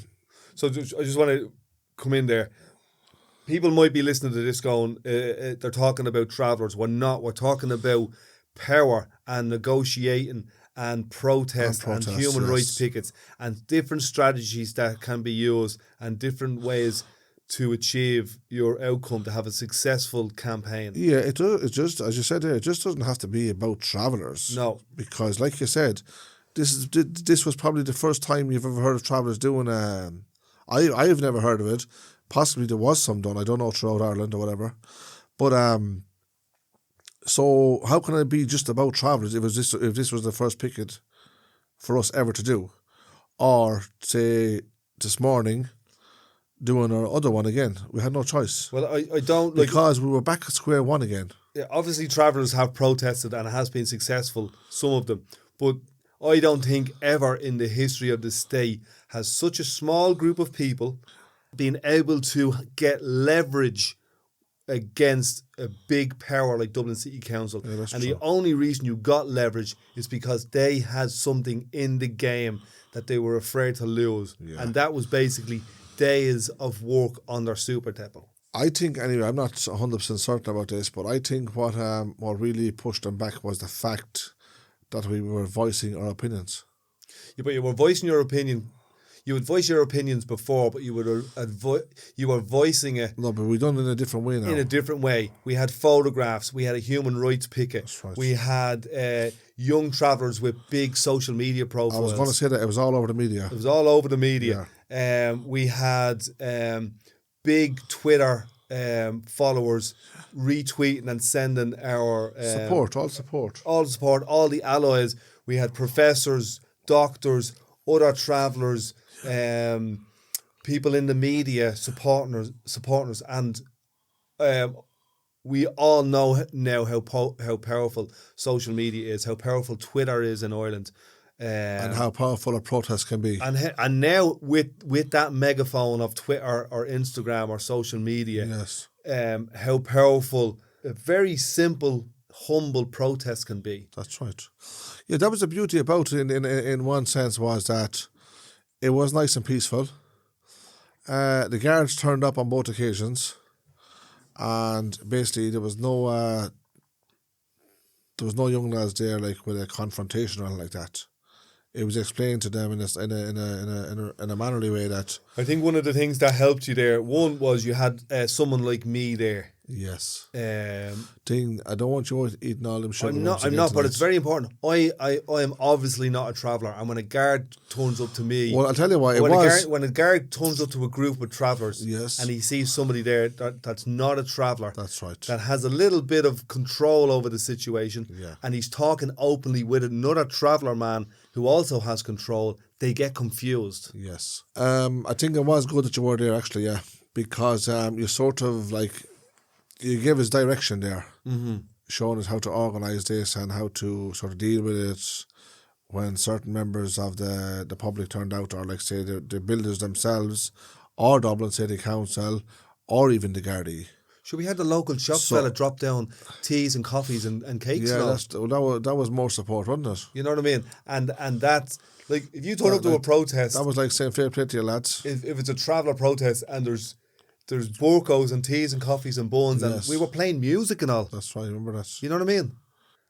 So I just want to come in there. People might be listening to this going, they're talking about travellers. We're not. We're talking about power and negotiating and protest and human rights pickets and different strategies that can be used and different ways to achieve your outcome, to have a successful campaign. Yeah, it does. It just, as you said there, it just doesn't have to be about travellers. No. Because like you said, this was probably the first time you've ever heard of travellers doing I've never heard of it. Possibly there was some done, I don't know, throughout Ireland or whatever. But so how can it be just about travellers if this was the first picket for us ever to do? Or say this morning doing our other one again. We had no choice. Well, I don't like, because we were back at square one again. Yeah, obviously travellers have protested and it has been successful, some of them. But I don't think ever in the history of the state has such a small group of people been able to get leverage against a big power like Dublin City Council. Yeah, that's and true. the only reason you got leverage is because they had something in the game that they were afraid to lose. Yeah. And that was basically days of work on their super depot. I think, anyway, I'm not 100% certain about this, but I think what really pushed them back was the fact that we were voicing our opinions. Yeah, but you were voicing your opinion. You would voice your opinions before, but you were voicing it. No, but we've done it in a different way now. In a different way. We had photographs. We had a human rights picket. That's right. We had young travellers with big social media profiles. I was going to say that it was all over the media. It was all over the media. Yeah. We had big Twitter followers retweeting and sending our all support, all the allies. We had professors, doctors, other travellers, people in the media supporting us, and we all know now how powerful social media is, how powerful Twitter is in Ireland, and how powerful a protest can be. And now with that megaphone of Twitter or Instagram or social media, yes, how powerful a very simple, humble protest can be. That's right. Yeah, that was the beauty about it in one sense, was that it was nice and peaceful. The guards turned up on both occasions, and basically there was no young lads there like with a confrontation or anything like that. It was explained to them in a mannerly way that. I think one of the things that helped you there, one was you had someone like me there. Yes. I don't want you eating all them sugar. I'm not, but it's very important. I am obviously not a traveller, and when a guard turns up to me, well, I'll tell you why. When a guard turns up to a group of travellers, yes, and he sees somebody there that's not a traveller, that's right, that has a little bit of control over the situation, yeah, and he's talking openly with another traveller man who also has control, they get confused. Yes. I think it was good that you were there, actually, yeah, because you sort of like. You gave us direction there, showing us how to organise this and how to sort of deal with it when certain members of the public turned out, or like say the builders themselves, or Dublin City Council, or even the Gardaí. So we had the local shop fella drop down teas and coffees and cakes. Yeah, that was more support, wasn't it? You know what I mean? And that's like, if you turn up to a protest, that was like saying fair play to you lads. If it's a traveller protest and there's burkos and teas and coffees and buns, and we were playing music and all. That's right, I remember that. You know what I mean?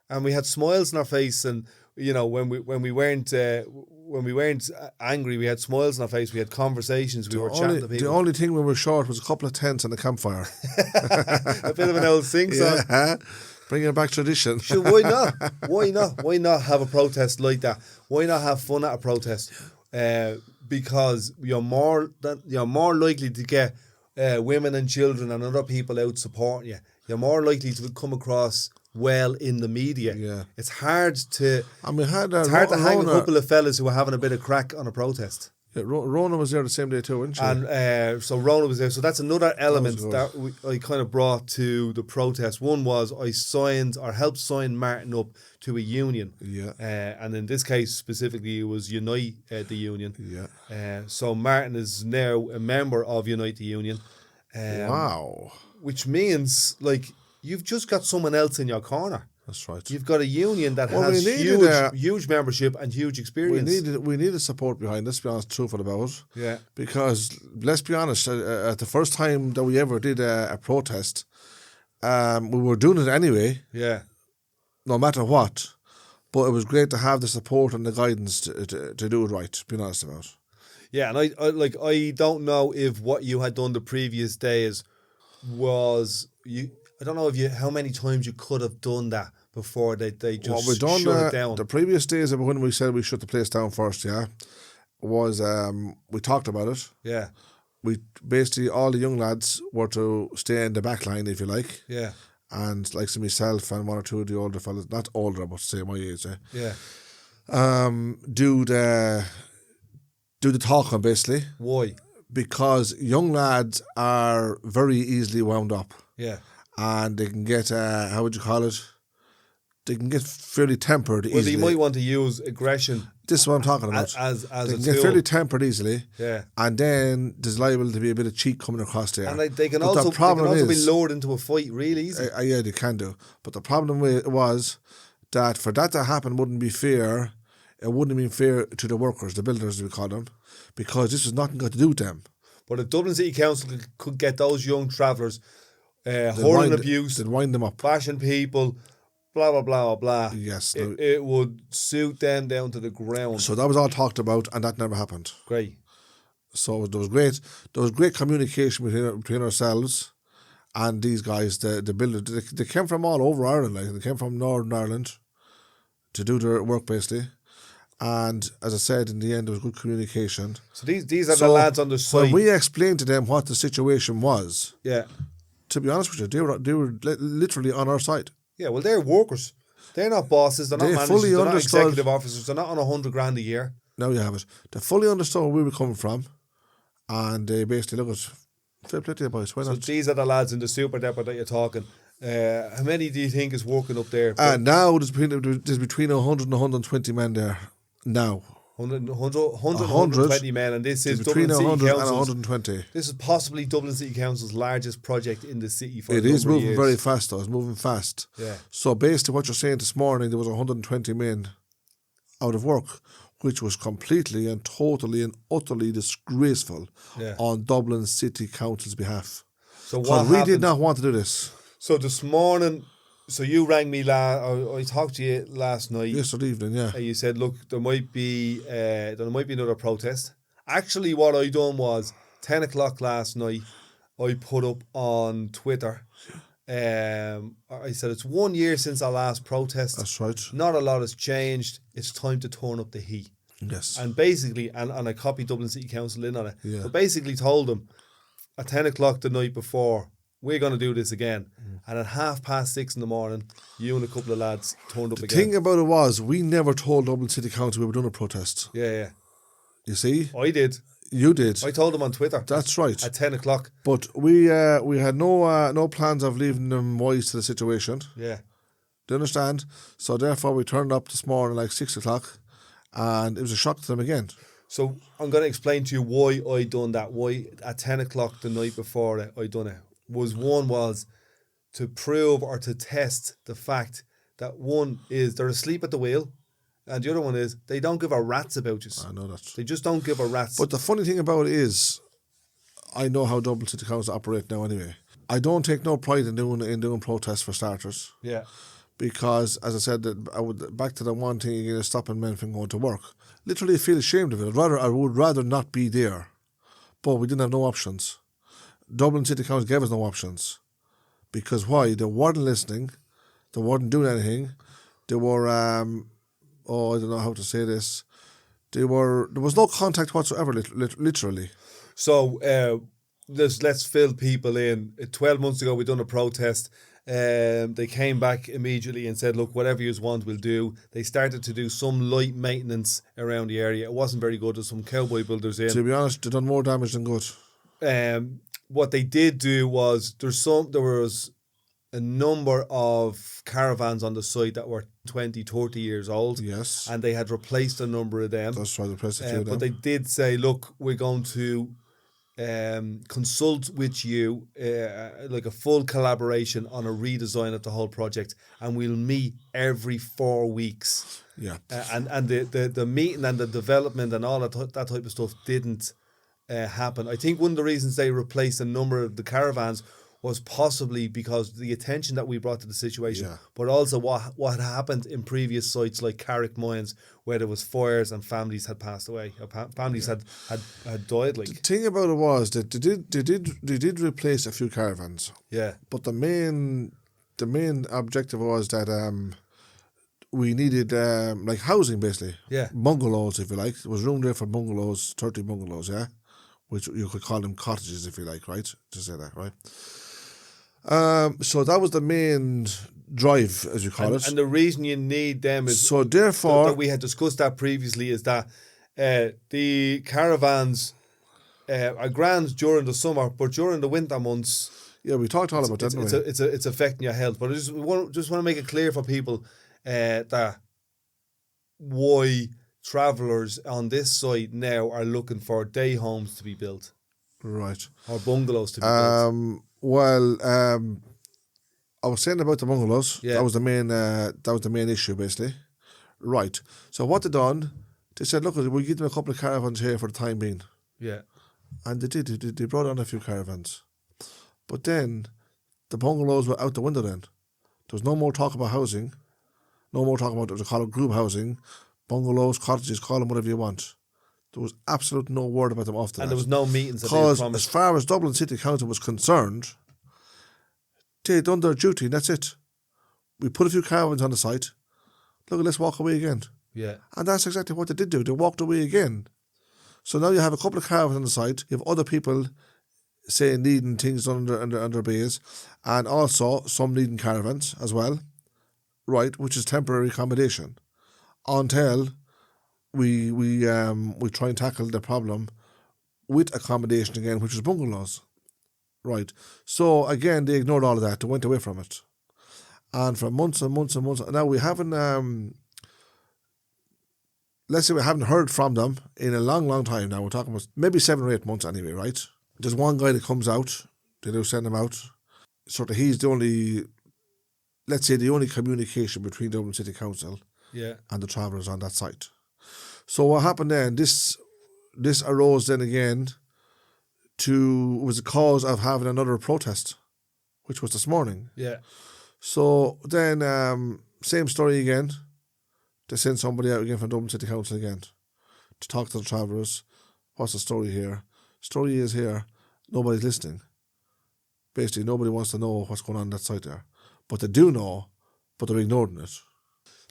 And we had smiles on our face, and you know, when we weren't angry, we had smiles on our face. We had conversations. We were chatting to people. The only thing we were short was a couple of tents and a campfire. A bit of an old sing song. Yeah. Bringing back tradition. Sure, why not? Why not? Why not have a protest like that? Why not have fun at a protest? Because you're more likely to get women and children and other people out supporting you. You're more likely to come across well in the media. Yeah, it's hard to. And we had it's hard to hang a couple of fellas who are having a bit of crack on a protest. Yeah, Rona was there the same day too, wasn't she? And so Rona was there. So that's another element good. that I kind of brought to the protest. One was I signed or helped sign Martin up to a union. Yeah. And in this case specifically, it was Unite the Union. Yeah. So Martin is now a member of Unite the Union. Wow. Which means, like, you've just got someone else in your corner. That's right. You've got a union that Well, has we needed, huge membership and huge experience. We needed support behind this, to be honest, truthful about it. Yeah. Because, let's be honest, at the first time that we ever did a protest, we were doing it anyway. Yeah. No matter what. But it was great to have the support and the guidance to do it right, being honest about it. Yeah, and I don't know if what you had done the previous days was I don't know how many times you could have done that before they just shut it down. The previous days of when we said we shut the place down first, was we talked about it. Yeah. We basically, all the young lads were to stay in the back line, if you like. Yeah. And like myself and one or two of the older fellas, not older, but say my age, yeah. Do the talking basically. Why? Because young lads are very easily wound up. Yeah. And they can get, how would you call it? They can get fairly tempered easily. Well, you might want to use aggression. This is what I'm talking about. As they can a get tool. fairly tempered easily. Yeah. And then there's liable to be a bit of cheek coming across there. And they can also be lured into a fight really easy. Yeah, they can do. But the problem was that for that to happen wouldn't be fair. It wouldn't have been fair to the workers, the builders, as we call them, because this was nothing got to do with them. But if Dublin City Council could get those young travellers hurling abuse, they'd wind them up, bashing people, blah blah blah blah. Yes, it would suit them down to the ground. So that was all talked about, and that never happened. Great. So there was great communication between ourselves and these guys, the builders. They came from all over Ireland, like they came from Northern Ireland to do their work basically. And as I said, in the end, there was good communication. So these are the lads on the site. When we explained to them what the situation was, yeah, to be honest with you, they were literally on our side. Yeah, well, they're workers. They're not bosses. They're not managers. They're not executive officers. They're not on $100,000 a year. Now you have it. They fully understood where we were coming from, and they basically look at fair play to you boys. Why not? So these are the lads in the super depot that you're talking. How many do you think is working up there? Now there's between 100 and 120 men there. Now 120 men, and this is between Dublin 100 City and Council's. 120. This is possibly Dublin City Council's largest project in the city for. It is moving very fast, though. It's moving fast. Yeah. So based on what you're saying this morning, there was 120 men out of work, which was completely and totally and utterly disgraceful on Dublin City Council's behalf. So what we did not want to do this. So this morning. So you rang me I talked to you last night. Yesterday evening, yeah. And you said, look, there might be another protest. Actually, what I done was 10 o'clock last night. I put up on Twitter. I said it's 1 year since our last protest. That's right. Not a lot has changed. It's time to turn up the heat. Yes. And basically, and I copied Dublin City Council in on it. Yeah. But basically told them at 10 o'clock the night before, we're going to do this again. And at 6:30 in the morning, you and a couple of lads turned up again. The thing about it was, we never told Dublin City Council we were doing a protest. Yeah. You see? I did. You did. I told them on Twitter. That's right. At 10 o'clock. But we had no plans of leaving them wise to the situation. Yeah. Do you understand? So therefore we turned up this morning like 6 o'clock, and it was a shock to them again. So I'm going to explain to you why I done that. Why at 10 o'clock the night before I done it. One was to prove or to test the fact that one is they're asleep at the wheel, and the other one is they don't give a rat's about you. I know that. They just don't give a rat's. But the funny thing about it is, I know how Dublin City Council operate now anyway. I don't take no pride in doing protests for starters. Yeah. Because, as I said, back to the one thing again, stopping men from going to work. Literally feel ashamed of it. I would rather not be there. But we didn't have no options. Dublin City Council gave us no options. Because why? They weren't listening. They weren't doing anything. They were, I don't know how to say this. There was no contact whatsoever, literally. So, let's fill people in. 12 months ago, we done a protest. They came back immediately and said, look, whatever you want, we'll do. They started to do some light maintenance around the area. It wasn't very good. There's some cowboy builders in. To be honest, they done more damage than good. What they did do was there was a number of caravans on the site that were 20, 30 years old. Yes. And they had replaced a number of them. That's why they replaced a few of them. But they did say, look, we're going to consult with you, like a full collaboration on a redesign of the whole project, and we'll meet every 4 weeks. Yeah. And the meeting and the development and all that type of stuff didn't happen. I think one of the reasons they replaced a number of the caravans was possibly because the attention that we brought to the situation, but also what happened in previous sites like Carrick Mines, where there was fires and families had passed away, families had died. Like, the thing about it was that they did replace a few caravans. Yeah. But the main objective was that we needed like housing, basically. Yeah. Bungalows, if you like. There was room there for bungalows, 30 bungalows, yeah, which you could call them cottages, if you like, right? To say that, right? So that was the main drive, as you call it. And the reason you need them is so therefore that we had discussed that previously, is that the caravans are grand during the summer, but during the winter months, yeah, we talked all about that, didn't we? It's affecting your health. But I just want to make it clear for people that why travellers on this site now are looking for day homes to be built, right, or bungalows to be built. Well, I was saying about the bungalows. Yeah. That was the main issue, basically. Right. So what they done? They said, look, we'll give them a couple of caravans here for the time being. Yeah. And they did. They brought on a few caravans, but then the bungalows were out the window. Then there was no more talk about housing, no more talk about, they call it group housing, bungalows, cottages, call them whatever you want. There was absolute no word about them after And that. there was no meetings that they Because promised. as far as Dublin City Council was concerned, they'd done their duty and that's it. We put a few caravans on the site. Look, let's walk away again. Yeah. And that's exactly what they did do. They walked away again. So now you have a couple of caravans on the site. You have other people, say, needing things under bays, and also some needing caravans as well, right, which is temporary accommodation, until we try and tackle the problem with accommodation again, which is bungalows, right. So again, they ignored all of that. They went away from it, and for months and months and months. Now we haven't. Let's say we haven't heard from them in a long, long time now. We're talking about maybe 7 or 8 months anyway, right? There's one guy that comes out. They do send him out. Sort of, he's the only, let's say, the only communication between Dublin City Council and the travellers on that site. So what happened then, this arose then again was the cause of having another protest, which was this morning. Yeah. So then, same story again. They send somebody out again from Dublin City Council again to talk to the travellers. What's the story here? Story is here, nobody's listening. Basically, nobody wants to know what's going on that site there. But they do know, but they're ignoring it.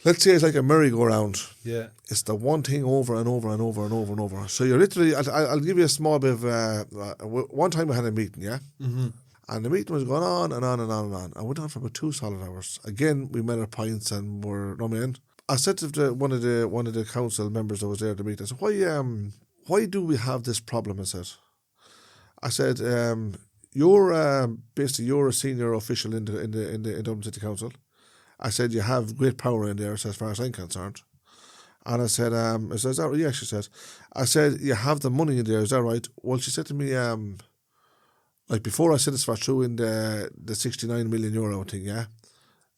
Let's say it's like a merry-go-round. Yeah. It's the one thing over and over and over and over and over. So you're literally, I'll give you a small bit of, one time we had a meeting, yeah? Mm-hmm. And the meeting was going on and on and on and on. I went on for about 2 solid hours. Again, we met our pints and we're in. I said to one of the council members that was there to meet, I said, why do we have this problem? I said, you're a senior official in Dublin City Council. I said, you have great power in there, as far as I'm concerned. And I said, is that right? Yeah, she said. I said, you have the money in there, is that right? Well, she said to me, like before I said this was true in the 69 million euro thing, yeah,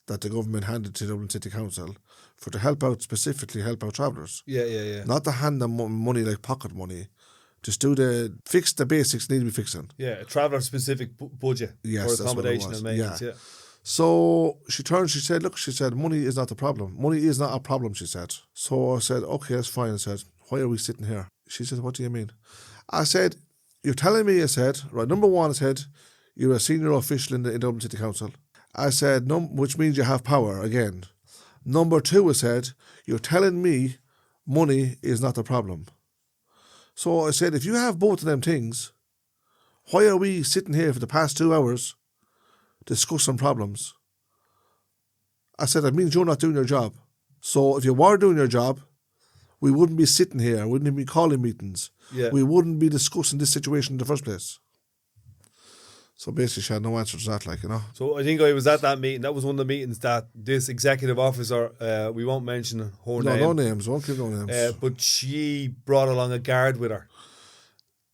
that the government handed to Dublin City Council for to specifically help out travellers. Yeah. Not to hand them money like pocket money. Just fix the basics need to be fixing. Yeah, a traveller-specific budget for accommodation and maintenance, yeah. So she said, look, money is not the problem. Money is not a problem, she said. So I said, okay, that's fine. I said, why are we sitting here? She said, what do you mean? I said, you're telling me, I said, right, number one, I said, you're a senior official in Dublin City Council. I said, which means you have power, again. Number two, I said, you're telling me money is not the problem. So I said, if you have both of them things, why are we sitting here for the past 2 hours discussing problems? I said, that means you're not doing your job. So if you were doing your job, we wouldn't be sitting here, wouldn't be calling meetings. Yeah. We wouldn't be discussing this situation in the first place. So basically, she had no answer to that, like, you know. So I think I was at that meeting. That was one of the meetings that this executive officer, we won't mention her name. No names, won't give no names. But she brought along a guard with her.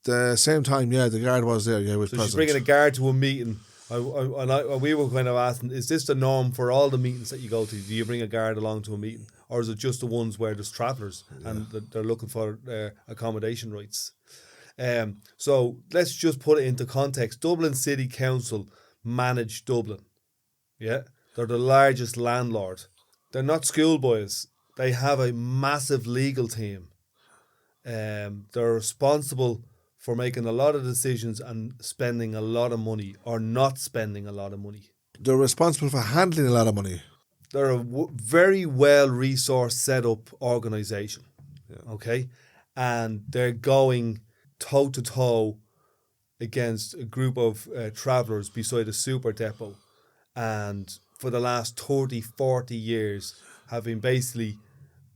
The same time, yeah, the guard was there, yeah, was So present. she's bringing a guard to a meeting. We were kind of asking, is this the norm for all the meetings that you go to? Do you bring a guard along to a meeting? Or is it just the ones where there's travellers and they're looking for accommodation rights? So let's just put it into context. Dublin City Council manage Dublin. Yeah, they're the largest landlord. They're not schoolboys. They have a massive legal team. They're responsible for making a lot of decisions and spending a lot of money or not spending a lot of money. They're responsible for handling a lot of money. They're a very well resourced set up organisation. Yeah. Okay, and they're going toe to toe against a group of travellers beside a super depot, and for the last 30, 40 years have been basically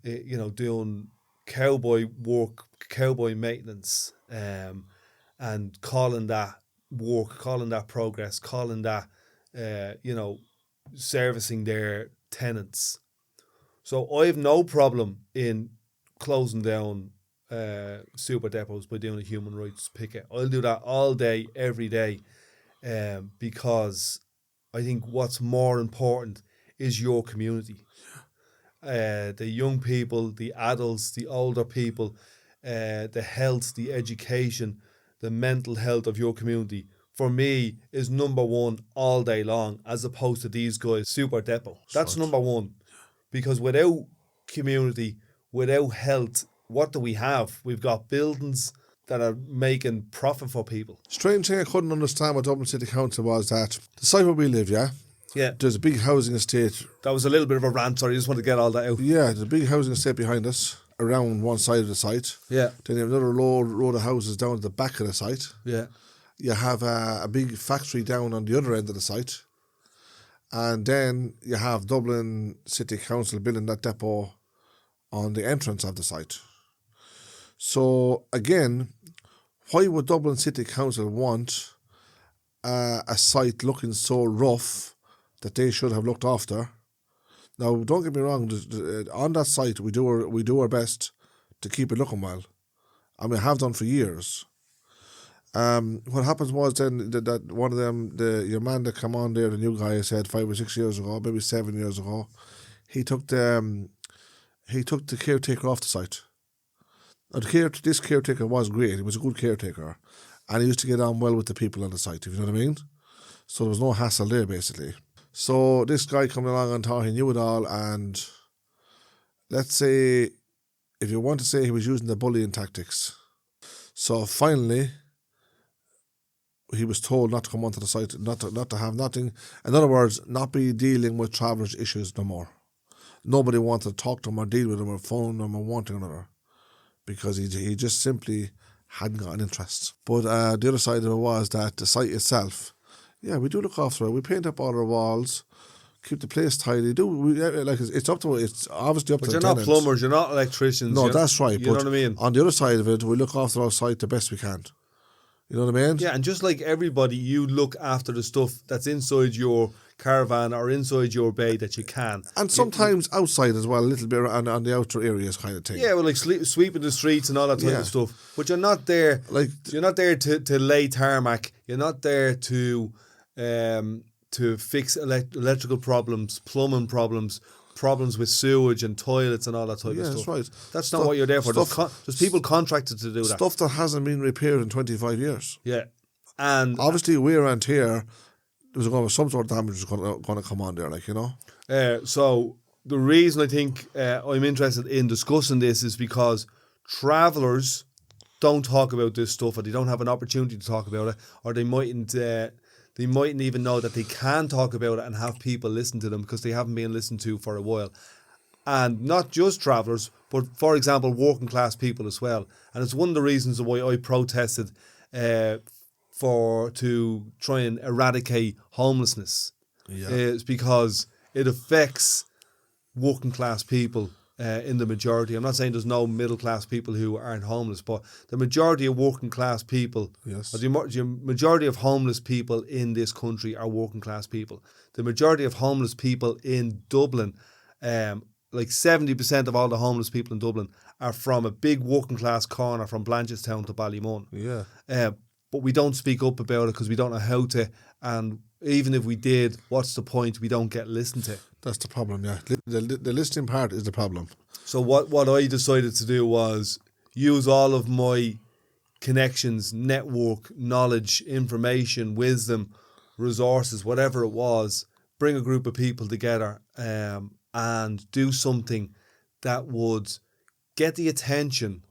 doing cowboy work, cowboy maintenance, and calling that work, calling that progress, calling that servicing their tenants. So I have no problem in closing down super depots by doing a human rights picket. I'll do that all day, every day, because I think what's more important is your community. The young people, the adults, the older people, the health, the education, the mental health of your community, for me, is number one all day long, as opposed to these guys, super depot. That's number one. Because without community, without health, what do we have? We've got buildings that are making profit for people. Strange thing I couldn't understand with Dublin City Council was that the site where we live, yeah, there's a big housing estate. That was a little bit of a rant, sorry, I just want to get all that out. Yeah, there's a big housing estate behind us, around one side of the site. Yeah. Then you have another row of houses down at the back of the site. Yeah. You have a big factory down on the other end of the site. And then you have Dublin City Council building that depot on the entrance of the site. So again, why would Dublin City Council want a site looking so rough that they should have looked after? Now, don't get me wrong. On that site, we do our best to keep it looking well, and we have done for years. What happens was then that one of them, your man that come on there, the new guy, I said 5 or 6 years ago, maybe 7 years ago, he took the caretaker off the site. Now, this caretaker was great. He was a good caretaker, and he used to get on well with the people on the site, if you know what I mean. So there was no hassle there, basically. So this guy coming along and thought he knew it all, and let's say, if you want to say, he was using the bullying tactics. So finally, he was told not to come onto the site, not to have nothing. In other words, not be dealing with travellers' issues no more. Nobody wanted to talk to him or deal with him or phone them or one thing or another, because he just simply hadn't got an interest. But the other side of it was that the site itself, yeah, we do look after it. We paint up all our walls, keep the place tidy. It's up to it's obviously up to the tenants. But you're not plumbers, you're not electricians. No, that's right. You know what I mean? On the other side of it, we look after our site the best we can. You know what I mean? Yeah, and just like everybody, you look after the stuff that's inside your caravan or inside your bay that you can. And sometimes outside as well, a little bit on the outer areas kind of thing. Yeah, well, like sweeping the streets and all that type of stuff. But you're not there. You're not there to lay tarmac. You're not there to fix electrical problems, plumbing problems with sewage and toilets and all that type of stuff. That's right. That's not what you're there for. There's people contracted to do that. Stuff that hasn't been repaired in 25 years. Yeah. And obviously, we around here, there's going to be some sort of damage is going to come on there, like, you know. So the reason I think I'm interested in discussing this is because travellers don't talk about this stuff, or they don't have an opportunity to talk about it, or they mightn't even know that they can talk about it and have people listen to them because they haven't been listened to for a while. And not just travellers, but, for example, working class people as well. And it's one of the reasons why I protested to try and eradicate homelessness. Yeah. Is because it affects working class people in the majority. I'm not saying there's no middle class people who aren't homeless, but the majority of working class people, Yes. or the majority of homeless people in this country are working class people. The majority of homeless people in Dublin, like 70% of all the homeless people in Dublin are from a big working class corner from Blanchardstown to Ballymun. Yeah. But we don't speak up about it because we don't know how to. And even if we did, what's the point? We don't get listened to. That's the problem, yeah. The listening part is the problem. So what I decided to do was use all of my connections, network, knowledge, information, wisdom, resources, whatever it was, bring a group of people together and do something that would get the attention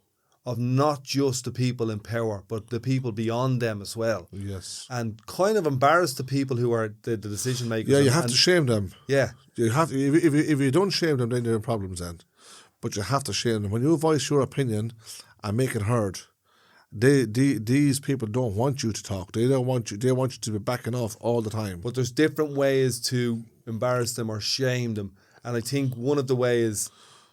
of not just the people in power, but the people beyond them as well. Yes. And kind of embarrass the people who are the decision makers. Yeah, you have to shame them. Yeah. You have to, if you don't shame them, then you're in problems then. But you have to shame them. When you voice your opinion and make it heard, these people don't want you to talk. They don't want you. They want you to be backing off all the time. But there's different ways to embarrass them or shame them. And I think one of the ways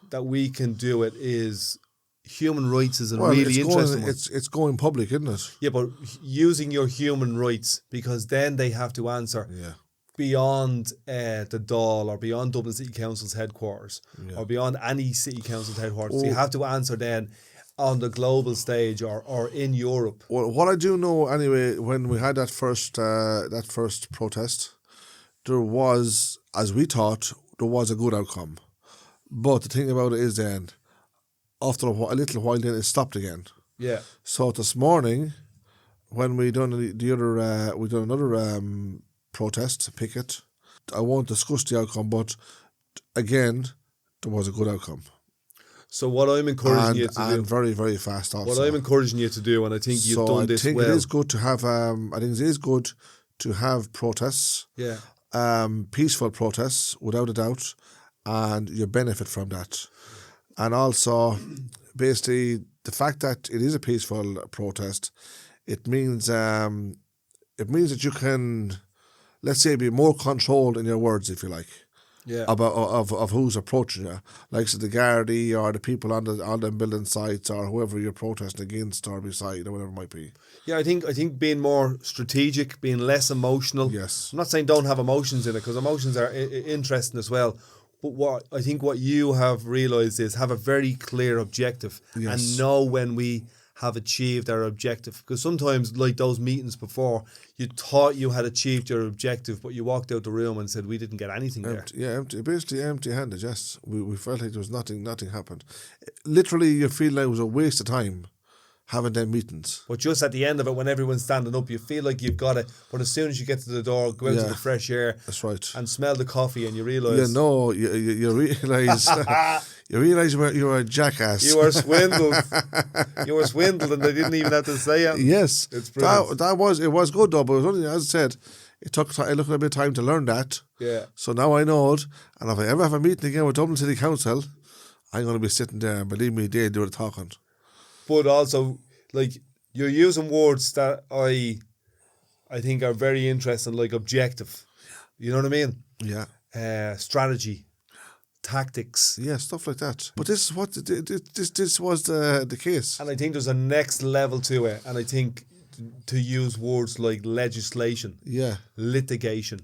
that we can do it is human rights is a really interesting one. It's going public, isn't it? Yeah, but using your human rights, because then they have to answer beyond the Dáil or beyond Dublin City Council's headquarters or beyond any city council's headquarters. So you have to answer then on the global stage or in Europe. Well, what I do know anyway, when we had that first protest, there was, as we thought, there was a good outcome. But the thing about it is then, after a little while, then it stopped again. Yeah. So this morning, when we done another protest, picket, I won't discuss the outcome, but again, there was a good outcome. So what I'm encouraging you to do, and very, very fast also. What I'm encouraging you to do, and I think you've done this well. I think it is good to have. I think it is good to have protests. Yeah. Peaceful protests, without a doubt, and you benefit from that. And also, basically, the fact that it is a peaceful protest, it means that you can, let's say, be more controlled in your words, if you like. Yeah. Of who's approaching you, like so the Gardaí or the people on the building sites or whoever you're protesting against or beside or whatever it might be. Yeah, I think being more strategic, being less emotional. Yes. I'm not saying don't have emotions in it, because emotions are interesting as well. But what you have realised is have a very clear objective and know when we have achieved our objective. Because sometimes, like those meetings before, you thought you had achieved your objective, but you walked out the room and said, we didn't get anything there. Yeah, basically empty-handed, yes. We felt like there was nothing happened. Literally, you feel like it was a waste of time having them meetings. But just at the end of it, when everyone's standing up, you feel like you've got it. But as soon as you get to the door, go out to the fresh air. That's right. And smell the coffee, and you realise. Yeah, no, you realise. You realise you were a jackass. You were swindled. You were swindled, and they didn't even have to say it. Yes, it's brilliant. It was good though, but it was only, as I said, it took a little bit of time to learn that. Yeah. So now I know it, and if I ever have a meeting again with Dublin City Council, I'm going to be sitting there, and believe me, they do the talking. But also, like, you're using words that I think are very interesting, like objective. You know what I mean? Yeah. Strategy. Tactics. Yeah, stuff like that. But this is what this was the case. And I think there's a next level to it. And I think to use words like legislation, litigation,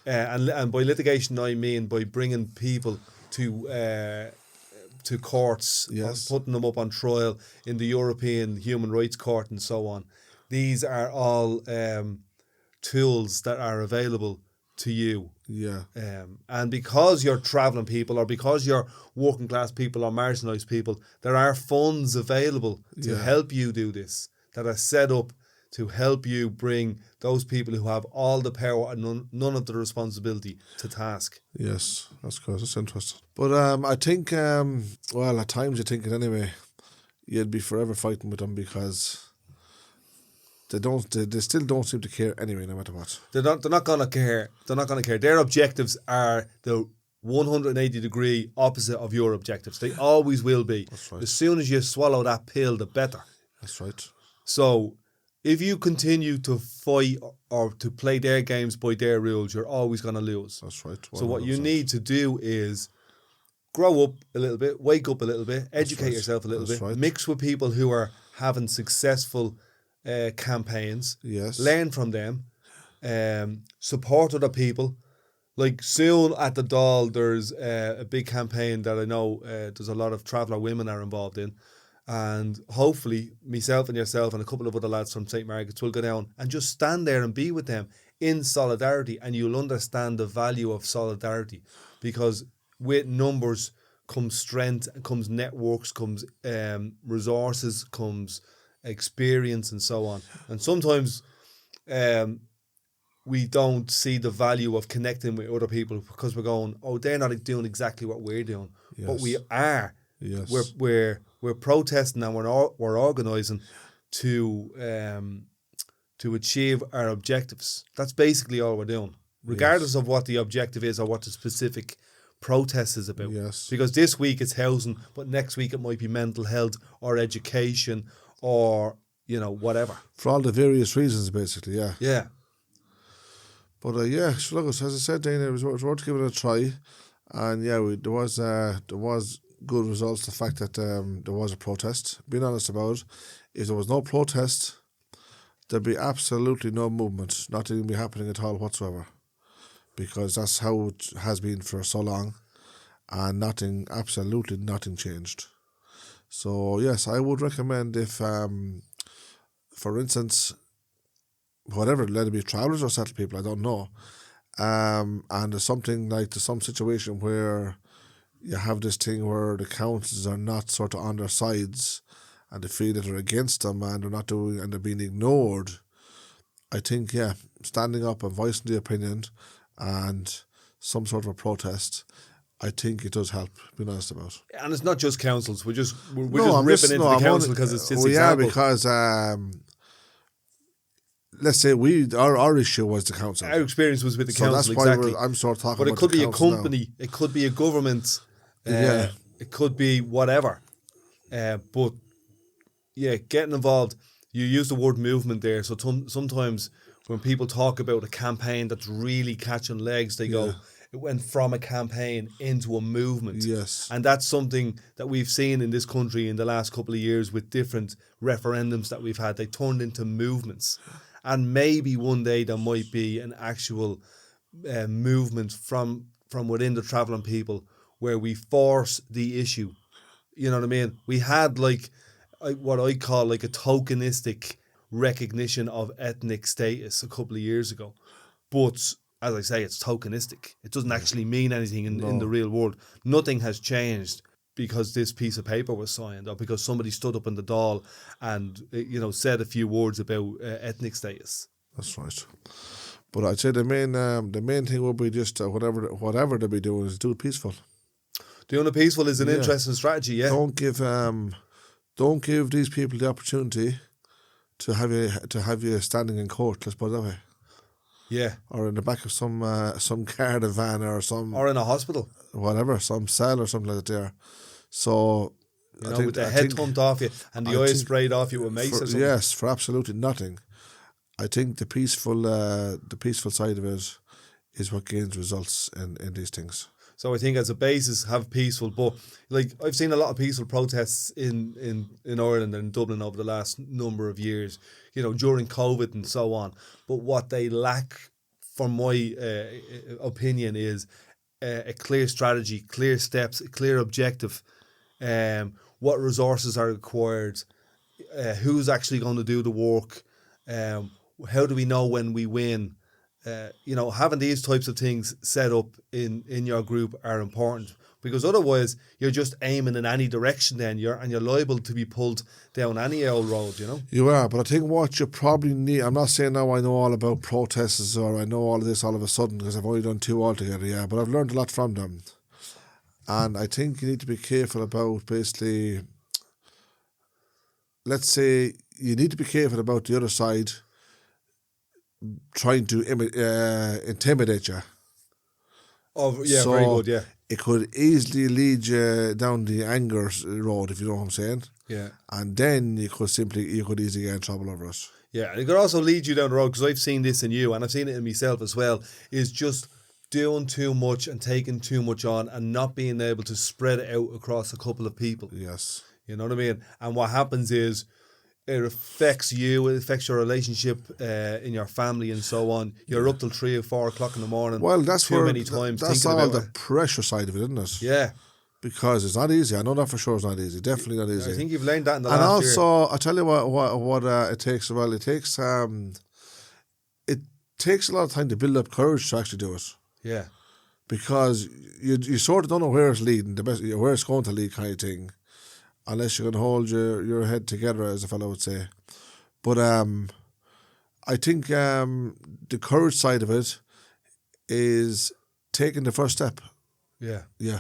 and by litigation I mean by bringing people to courts, putting them up on trial in the European Human Rights Court and so on. These are all tools that are available to you. Yeah. And because you're travelling people, or because you're working class people or marginalised people, there are funds available to help you do this, that are set up to help you bring those people who have all the power and none of the responsibility to task. Yes, that's good. That's interesting. But I think, well, at times you're thinking anyway, you'd be forever fighting with them because they still don't seem to care anyway, no matter what. They're not going to care. They're not going to care. Their objectives are the 180-degree opposite of your objectives. They always will be. That's right. As soon as you swallow that pill, the better. That's right. So if you continue to fight or to play their games by their rules, you're always going to lose. That's right. So what you 100%. need to do is grow up a little bit, wake up a little bit, educate right. yourself a little That's bit, right. mix with people who are having successful campaigns, Yes. learn from them, support other people. Like soon at the Dáil, there's a big campaign that I know there's a lot of traveller women are involved in. And hopefully myself and yourself and a couple of other lads from St. Margaret's will go down and just stand there and be with them in solidarity, and you'll understand the value of solidarity, because with numbers comes strength, comes networks, comes resources, comes experience and so on. And sometimes we don't see the value of connecting with other people because we're going, oh, they're not doing exactly what we're doing. Yes. But we are. Yes. We're protesting and we're organising to achieve our objectives. That's basically all we're doing, regardless of what the objective is or what the specific protest is about. Yes. Because this week it's housing, but next week it might be mental health or education or, whatever. For all the various reasons, basically, yeah. Yeah. But yeah, so look, as I said, Dana, it was worth giving it a try. And yeah, there was good results. The fact that there was a protest. Being honest about it, if there was no protest, there'd be absolutely no movement. Nothing would be happening at all whatsoever, because that's how it has been for so long, and absolutely nothing changed. So yes, I would recommend if, for instance, whatever, let it be travellers or settled people, I don't know, and there's something like some situation where you have this thing where the councils are not sort of on their sides and they feel that they're against them and they're not doing, and they're being ignored. I think, yeah, standing up and voicing the opinion and some sort of a protest, I think it does help, being honest about. And it's not just councils. We're just ripping into the I'm council because it's this well, yeah, example. because let's say our issue was the council. Our experience was with the So council, that's why exactly. I'm sort of talking But about it could the be a council company, it could be a government, Yeah. it could be whatever. But yeah, getting involved. You use the word movement there. So sometimes when people talk about a campaign that's really catching legs, they go, it went from a campaign into a movement. Yes. And that's something that we've seen in this country in the last couple of years with different referendums that we've had. They turned into movements. And maybe one day there might be an actual movement from within the travelling people where we force the issue. You know what I mean? We had what I call like a tokenistic recognition of ethnic status a couple of years ago. But as I say, it's tokenistic. It doesn't actually mean anything in the real world. Nothing has changed because this piece of paper was signed or because somebody stood up in the Dáil and said a few words about ethnic status. That's right. But I'd say the main thing would be just whatever they be doing is do it peaceful. Doing it peaceful is an interesting strategy. Yeah. Don't give these people the opportunity to have you standing in court. Let's put it that way. Yeah. Or in the back of some caravan or in a hospital. Whatever, some cell or something like that there. So with the head thumped off you and the eyes sprayed off you with mace or something. Yes, for absolutely nothing. I think the peaceful side of it is what gains results in these things. So I think as a basis, have peaceful. But I've seen a lot of peaceful protests in Ireland and in Dublin over the last number of years, during COVID and so on. But what they lack, from my opinion, is a clear strategy, clear steps, a clear objective. What resources are required? Who's actually going to do the work? How do we know when we win? Having these types of things set up in your group are important, because otherwise you're just aiming in any direction then you're liable to be pulled down any old road, You are, but I think what you probably need, I'm not saying now I know all about protests or I know all of this all of a sudden because I've only done 2 altogether, but I've learned a lot from them. And I think you need to be careful about basically, let's say you need to be careful about the other side trying to intimidate you. Oh, yeah, so very good, yeah. It could easily lead you down the anger road, if you know what I'm saying. Yeah. And then you could easily get in trouble over it. Yeah, and it could also lead you down the road, because I've seen this in you, and I've seen it in myself as well, is just doing too much and taking too much on and not being able to spread it out across a couple of people. Yes. You know what I mean? And what happens is it affects you, it affects your relationship in your family and so on. You're up till 3 or 4 o'clock in the morning. Well, that's too where many times that's thinking all about the it. pressure side of it, isn't it? Yeah. Because it's not easy. I know that for sure. It's not easy. Definitely not easy. I think you've learned that in the and last year. also, I tell you what it takes. Well, it takes a lot of time to build up courage to actually do it. Yeah. Because you sort of don't know where it's leading, where it's going to lead, kind of thing, unless you can hold your head together, as a fellow would say. But I think the courage side of it is taking the first step. Yeah. Yeah.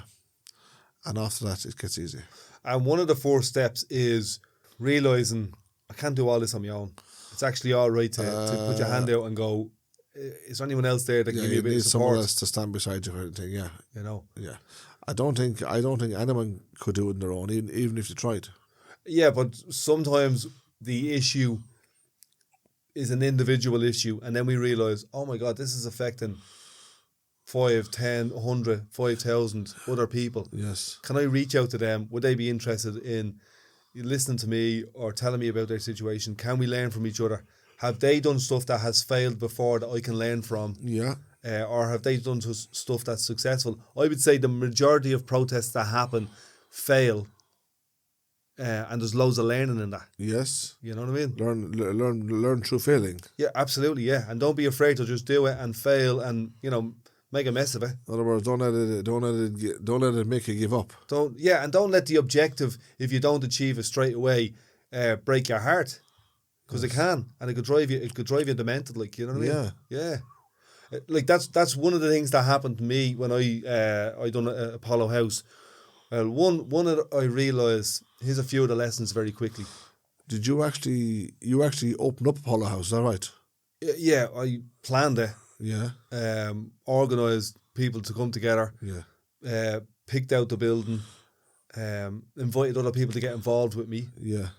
And after that, it gets easy. And one of the 4 steps is realising I can't do all this on my own. It's actually all right to put your hand out and go, is there anyone else there that can give you a bit of support? Someone else to stand beside you, kind of thing. Yeah. You know. Yeah. I don't think anyone could do it on their own, even if they tried. Yeah, but sometimes the issue is an individual issue, and then we realise, oh my God, this is affecting 5, 10, 100, 5,000 other people. Yes. Can I reach out to them? Would they be interested in listening to me or telling me about their situation? Can we learn from each other? Have they done stuff that has failed before that I can learn from? Yeah. Or have they done stuff that's successful? I would say the majority of protests that happen fail, and there's loads of learning in that. Yes. You know what I mean? Learn through failing. Yeah, absolutely, yeah. And don't be afraid to just do it and fail and, make a mess of it. In other words, don't let it make you give up. Don't let the objective, if you don't achieve it straight away, break your heart, because it can, and it could drive you demented. Like, you know what I mean? Yeah. Like that's one of the things that happened to me when I done Apollo House. Well, one of I realised. Here's a few of the lessons very quickly. Did you actually open up Apollo House? Is that right? Yeah, I planned it. Yeah. Organised people to come together. Yeah. Picked out the building. Invited other people to get involved with me. Yeah.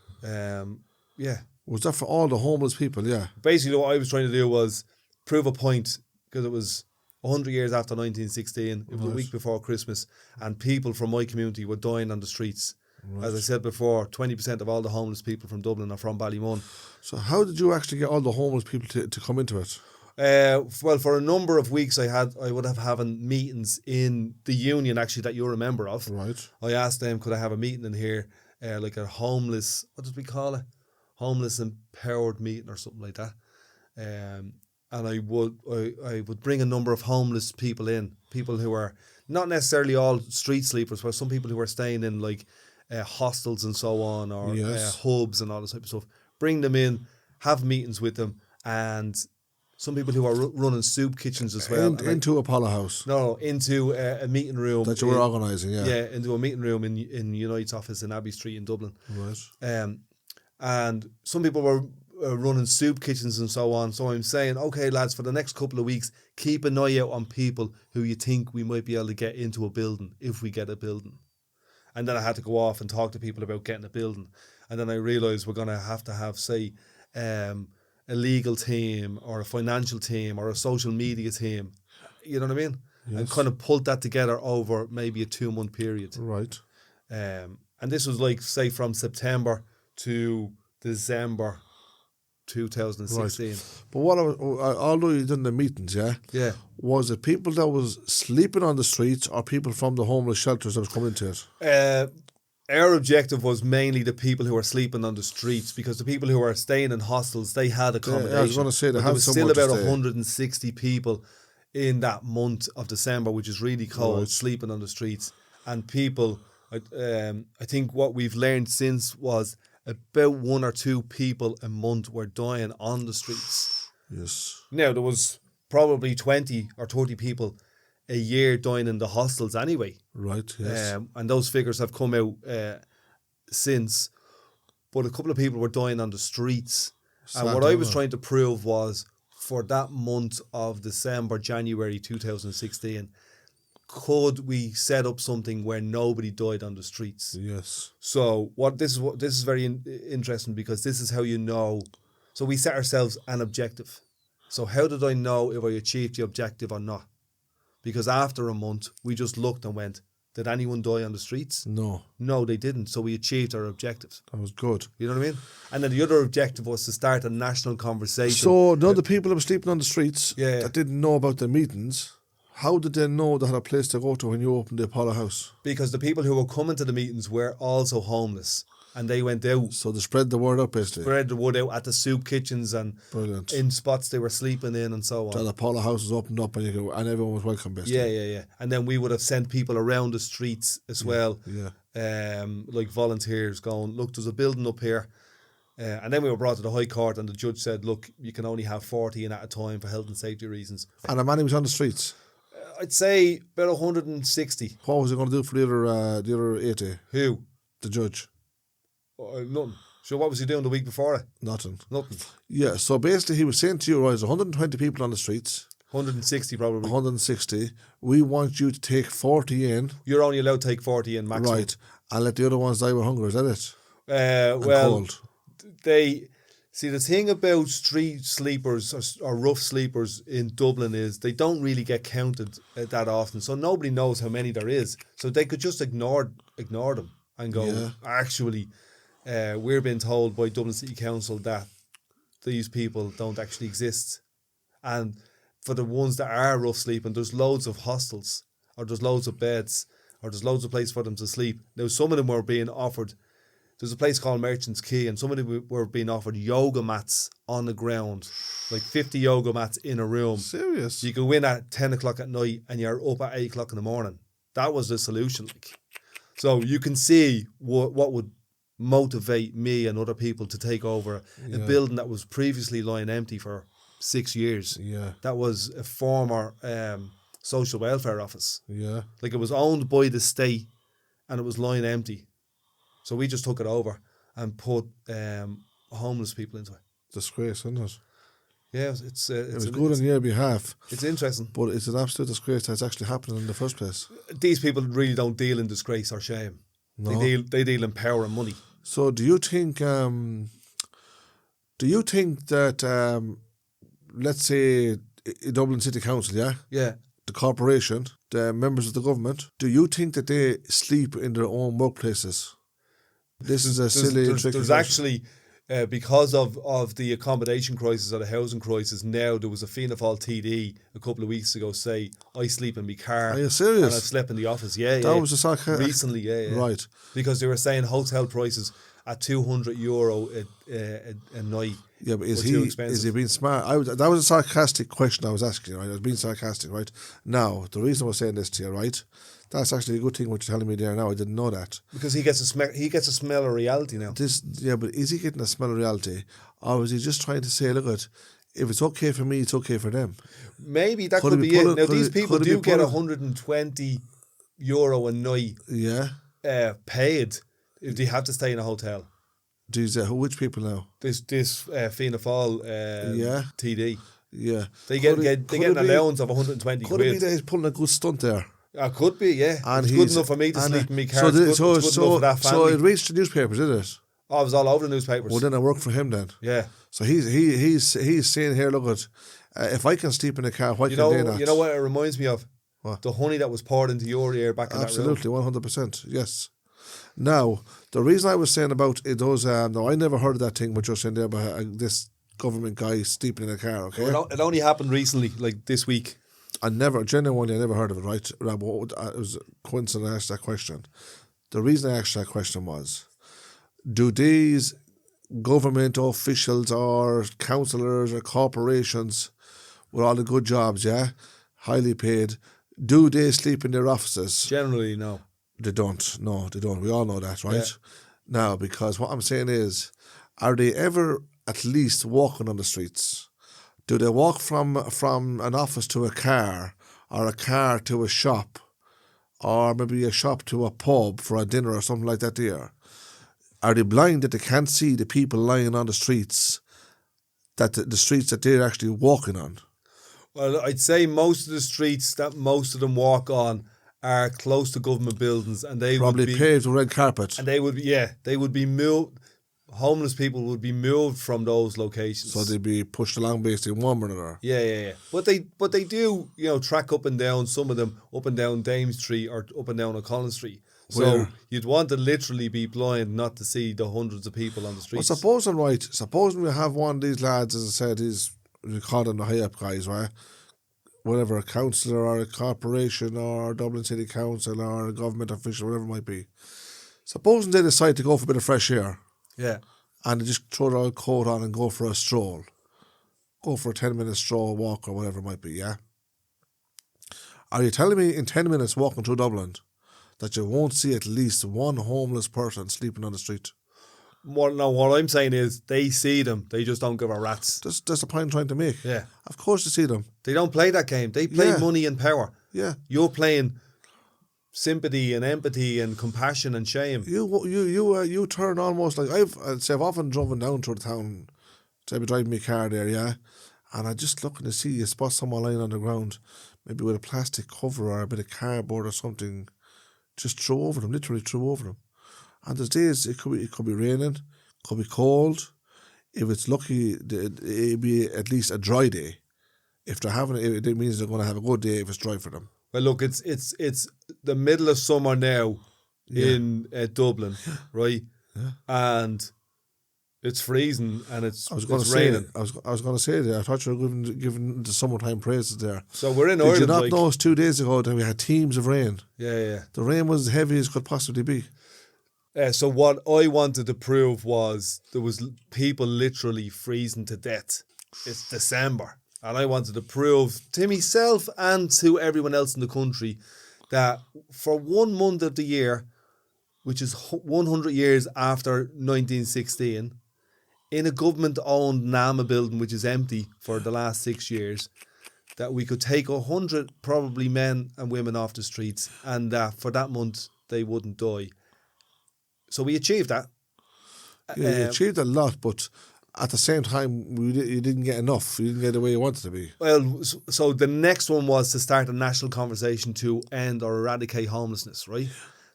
Yeah. Was that for all the homeless people? Yeah. Basically, what I was trying to do was prove a point, because it was 100 years after 1916. It was a week before Christmas, and people from my community were dying on the streets. Right. As I said before, 20% of all the homeless people from Dublin are from Ballymun. So how did you actually get all the homeless people to come into it? Well, for a number of weeks, I would have having meetings in the union, actually, that you're a member of. Right. I asked them, could I have a meeting in here, like a homeless, what did we call it? Homeless empowered meeting or something like that. And I would bring a number of homeless people in, people who are not necessarily all street sleepers, but some people who are staying in like hostels and so on, or hubs and all this type of stuff. Bring them in, have meetings with them, and some people who are running soup kitchens as well. Into Apollo House? No, into a meeting room. That you were organising, yeah. Yeah, into a meeting room in Unite's office in Abbey Street in Dublin. Right. And some people were running soup kitchens and so on. So I'm saying, okay, lads, for the next couple of weeks, keep an eye out on people who you think we might be able to get into a building if we get a building. And then I had to go off and talk to people about getting a building. And then I realised we're going to have, say, a legal team or a financial team or a social media team. You know what I mean? Yes. And kind of pulled that together over maybe a 2-month period. Right. And this was like, say, from September to December 2016. Right. But although you done the meetings, yeah, was it people that was sleeping on the streets or people from the homeless shelters that was coming to it? Our objective was mainly the people who were sleeping on the streets, because the people who were staying in hostels, they had accommodation. Yeah, I was going to say there was still about 160 people in that month of December, which is really cold, sleeping on the streets. And people, I think what we've learned since was about 1 or 2 people a month were dying on the streets. Yes. Now, there was probably 20 or 30 people a year dying in the hostels anyway. Right, yes. And those figures have come out since. But a couple of people were dying on the streets. And what I was trying to prove was, for that month of December, January 2016, could we set up something where nobody died on the streets? Yes. So this is very interesting, because this is how you know So we set ourselves an objective. So how did I know if I achieved the objective or not? Because after a month, we just looked and went, did anyone die on the streets? No. No, they didn't. So we achieved our objective. That was good. You know what I mean? And then the other objective was to start a national conversation. So the people that were sleeping on the streets Yeah. that didn't know about the meetings, how did they know they had a place to go to when you opened the Apollo House? Because the people who were coming to the meetings were also homeless. And they went out, So they spread the word out, basically. spread the word out at the soup kitchens and Brilliant. in spots they were sleeping in and so on. That Apollo House was opened up and and everyone was welcome, basically. Yeah. And then we would have sent people around the streets as well, Yeah. like volunteers going, look, there's a building up here. And then we were brought to the High Court and the judge said, look, you can only have 40 in at a time for health and safety reasons. And the man who was on the streets, I'd say about 160. what was he going to do for the other 80? Who? The judge? Nothing. So what was he doing the week before it? Nothing. Nothing. Yeah, so basically he was saying to you, right, there's 120 people on the streets, 160 probably. 160. We want you to take 40 in, You're only allowed to take 40 in maximum. right, and let the other ones die with hunger. Is that it? And Well, cold. they see the thing about street sleepers or rough sleepers in Dublin is they don't really get counted that often, so nobody knows how many there is. So they could just ignore them and go, Yeah. actually, we're being told by Dublin City Council that these people don't actually exist. And for the ones that are rough sleeping, there's loads of hostels, or there's loads of beds, or there's loads of places for them to sleep. Now, some of them were being offered. There's a place called Merchants Quay, and some of them were being offered yoga mats on the ground, like 50 yoga mats in a room. Serious? So you go in at 10 o'clock at night and you're up at 8 o'clock in the morning. That was the solution. So you can see what would motivate me and other people to take over a building that was previously lying empty for 6 years. Yeah. That was a former social welfare office. Yeah. Like it was owned by the state and it was lying empty. So we just took it over and put homeless people into it. Disgrace, isn't it? Yeah, it's It was good on your behalf, it's interesting. but it's an absolute disgrace that it's actually happening in the first place. These people really don't deal in disgrace or shame. No. They deal in power and money. So do you think that let's say Dublin City Council, Yeah. the corporation, the members of the government, do you think that they sleep in their own workplaces? This is a silly tricky There's question. actually because of the accommodation crisis or the housing crisis now, there was a Fianna Fáil TD a couple of weeks ago say, I sleep in my car. Are you serious? And I've slept in the office. Yeah, That was a sarcastic. recently, yeah. Right. Because they were saying hotel prices at €200 a night. Yeah, but is were too he expensive. being smart? That was a sarcastic question I was asking you, right? I was being sarcastic, right? Now, the reason I was saying this to you, right? That's actually a good thing what you're telling me there now. I didn't know that. Because he gets a smell of reality now. But is he getting a smell of reality? Or is he just trying to say, look, if it's okay for me, it's okay for them? Maybe that Could could it be be it. put- Now could these it- people could it be do get put- €120 a night Yeah. paid if they have to stay in a hotel. These, which people now? This Fianna Fáil TD. Yeah. They get Could an it be- allowance of 120 Could it be quid. that he's pulling a good stunt there? Could be, yeah. And It's good enough for me to sleep in my car. It's good enough for that So family. it reached the newspapers, did it? I was all over the newspapers. Well, then I work for him then. Yeah. So he's saying here, look, if I can sleep in a car, why You can they know, not? you know what it reminds me of? What? The honey that was poured into your ear back in Absolutely, 100%. Yes. Now, the reason I was saying about it, those, no, I never heard of that thing what you're saying there about this government guy sleeping in a car, okay? that room. It only happened recently, like this week. I never heard of it, right? It was a coincidence I asked that question. The reason I asked that question was, do these government officials or councillors or corporations with all the good jobs, highly paid, do they sleep in their offices? Generally, no. They don't. No, they don't. We all know that, right? Now, because what I'm saying is, are they ever at least walking on the streets? Do they walk from an office to a car, or a car to a shop, or maybe a shop to a pub for a dinner or something like that there? Are they blind that they can't see the people lying on the streets, that the streets that they're actually walking on? Well, I'd say most of the streets that most of them walk on are close to government buildings, and they Probably would be paved with red carpet. and they would be moved. homeless people would be moved from those locations. So they'd be pushed along basically one or another. Yeah. But they do, track up and down, some of them up and down Dame Street or up and down O'Connell Street. So Where? you'd want to literally be blind not to see the hundreds of people on the streets. Well, suppose I'm right. Supposing we have one of these lads, as I said, we call them the high up guys, right? Whatever, a councillor or a corporation or Dublin City Council or a government official, whatever it might be. Supposing they decide to go for a bit of fresh air. Yeah. And they just throw their coat on and go for a stroll. Go for a 10-minute stroll, walk, or whatever it might be, yeah? Are you telling me in 10 minutes walking through Dublin that you won't see at least one homeless person sleeping on the street? What I'm saying is they see them, they just don't give a rat's. That's the point I'm trying to make. Yeah. Of course you see them. They don't play that game. They play Yeah. money and power. Yeah. You're playing sympathy and empathy and compassion and shame. You turn almost like I've often driven down through the town. So I'd be driving my car there, yeah, and I just looking to see you spot someone lying on the ground, maybe with a plastic cover or a bit of cardboard or something, just throw over them, literally throw over them. And there's days it could be raining, could be cold. If it's lucky, it'd be at least a dry day. If they're having it means they're going to have a good day if it's dry for them. Well, look, it's the middle of summer now in Dublin, right? Yeah. And it's freezing and it's raining. raining. I was going to say that. I thought you were giving the summertime praises there. So we're in Did Ireland. you not notice 2 days ago that we had teams of rain? Yeah. The rain was as heavy as could possibly be. So what I wanted to prove was there was people literally freezing to death. It's December. And I wanted to prove to myself and to everyone else in the country that for 1 month of the year, which is 100 years after 1916, in a government-owned NAMA building, which is empty for the last 6 years, that we could take 100 probably men and women off the streets, and that for that month they wouldn't die. So we achieved that. Yeah, you achieved a lot, but at the same time, you didn't get enough. You didn't get the way you wanted to be. Well, so the next one was to start a national conversation to end or eradicate homelessness, right?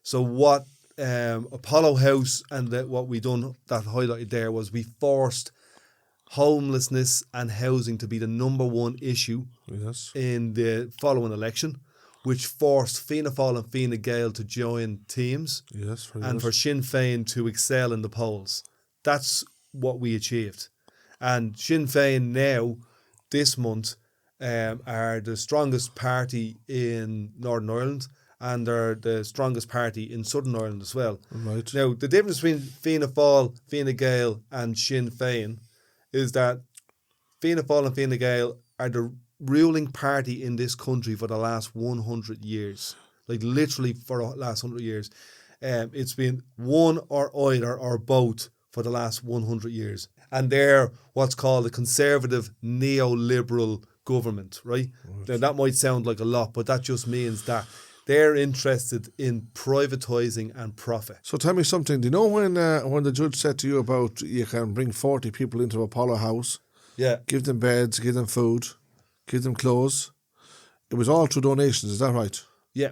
So what Apollo House and what we done that highlighted there was we forced homelessness and housing to be the number one issue in the following election, which forced Fianna Fáil and Fine Gael to join teams and for Sinn Féin to excel in the polls. That's what we achieved. And Sinn Féin now, this month, are the strongest party in Northern Ireland and they're the strongest party in Southern Ireland as well. Right. Now, the difference between Fianna Fáil, Fine Gael and Sinn Féin is that Fianna Fáil and Fine Gael are the ruling party in this country for the last 100 years. Like literally for the last 100 years. It's been one or either or both for the last 100 years. And they're what's called a conservative neoliberal government, right? Now, that might sound like a lot, but that just means that they're interested in privatising and profit. So tell me something. Do you know when the judge said to you about you can bring 40 people into Apollo House, give them beds, give them food, give them clothes? It was all through donations, is that right? Yeah.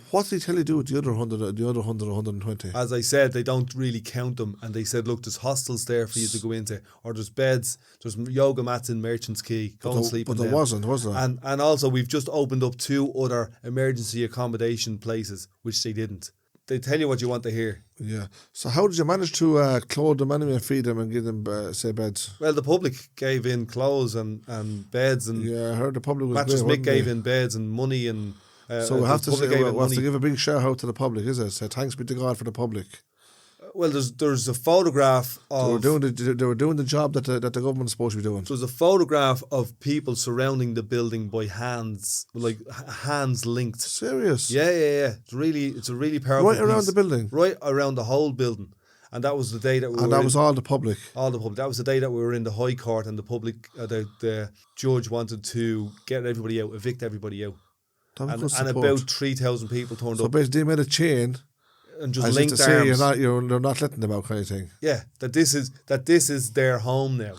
What did he tell you to do with the other 120? As I said, they don't really count them. And they said, look, there's hostels there for you to go into, or there's beds, there's yoga mats in Merchant's Quay. Go and sleep in them. But there wasn't, was there? And also, we've just opened up 2 other emergency accommodation places, which they didn't. They tell you what you want to hear. Yeah. So how did you manage to clothe them anyway and feed them and give them, say, beds? Well, the public gave in clothes and beds. And yeah, I heard the public was Mattress great, Mick gave in beds and money and... so we have to give a big shout out to the public, is it? Say thanks be to God for the public. Well, there's a photograph of... They were doing the job that the government's supposed to be doing. There's a photograph of people surrounding the building by hands, like hands linked. Serious? Yeah. It's a really powerful Right around the building? Right around the whole building. And that was the day that we were And that was all the public? All the public. That was the day that we were in the High Court and the public, the judge wanted to get everybody out, evict everybody out. And about 3,000 people turned up. So basically they made a chain and just linked arms. They're not letting them out, kind of thing. Yeah, that this is their home now.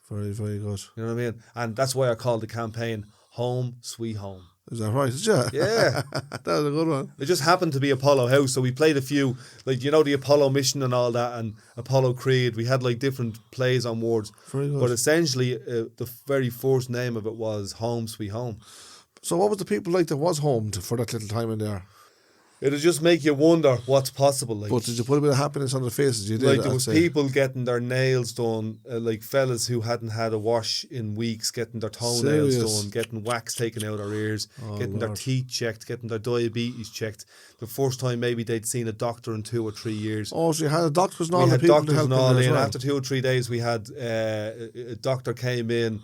Very, very good. You know what I mean? And that's why I called the campaign Home Sweet Home. Is that right? Is it? Yeah. That was a good one. It just happened to be Apollo House, so we played a few, like, you know, the Apollo Mission and all that, and Apollo Creed. We had like different plays on words. Very good. But essentially, the very first name of it was Home Sweet Home. So what was the people like that was home for that little time in there? It'll just make you wonder what's possible. Like, But did you put a bit of happiness on their faces? You did. like there I'd was say. people getting their nails done, like fellas who hadn't had a wash in weeks, getting their toenails Serious? done, getting wax taken out their ears, Oh, getting their Lord. teeth checked, getting their diabetes checked. The first time maybe they'd seen a doctor in 2 or 3 years. Oh, so you had doctors and all We the had people to doctors help and them all as in. well. After 2 or 3 days, we had a doctor came in.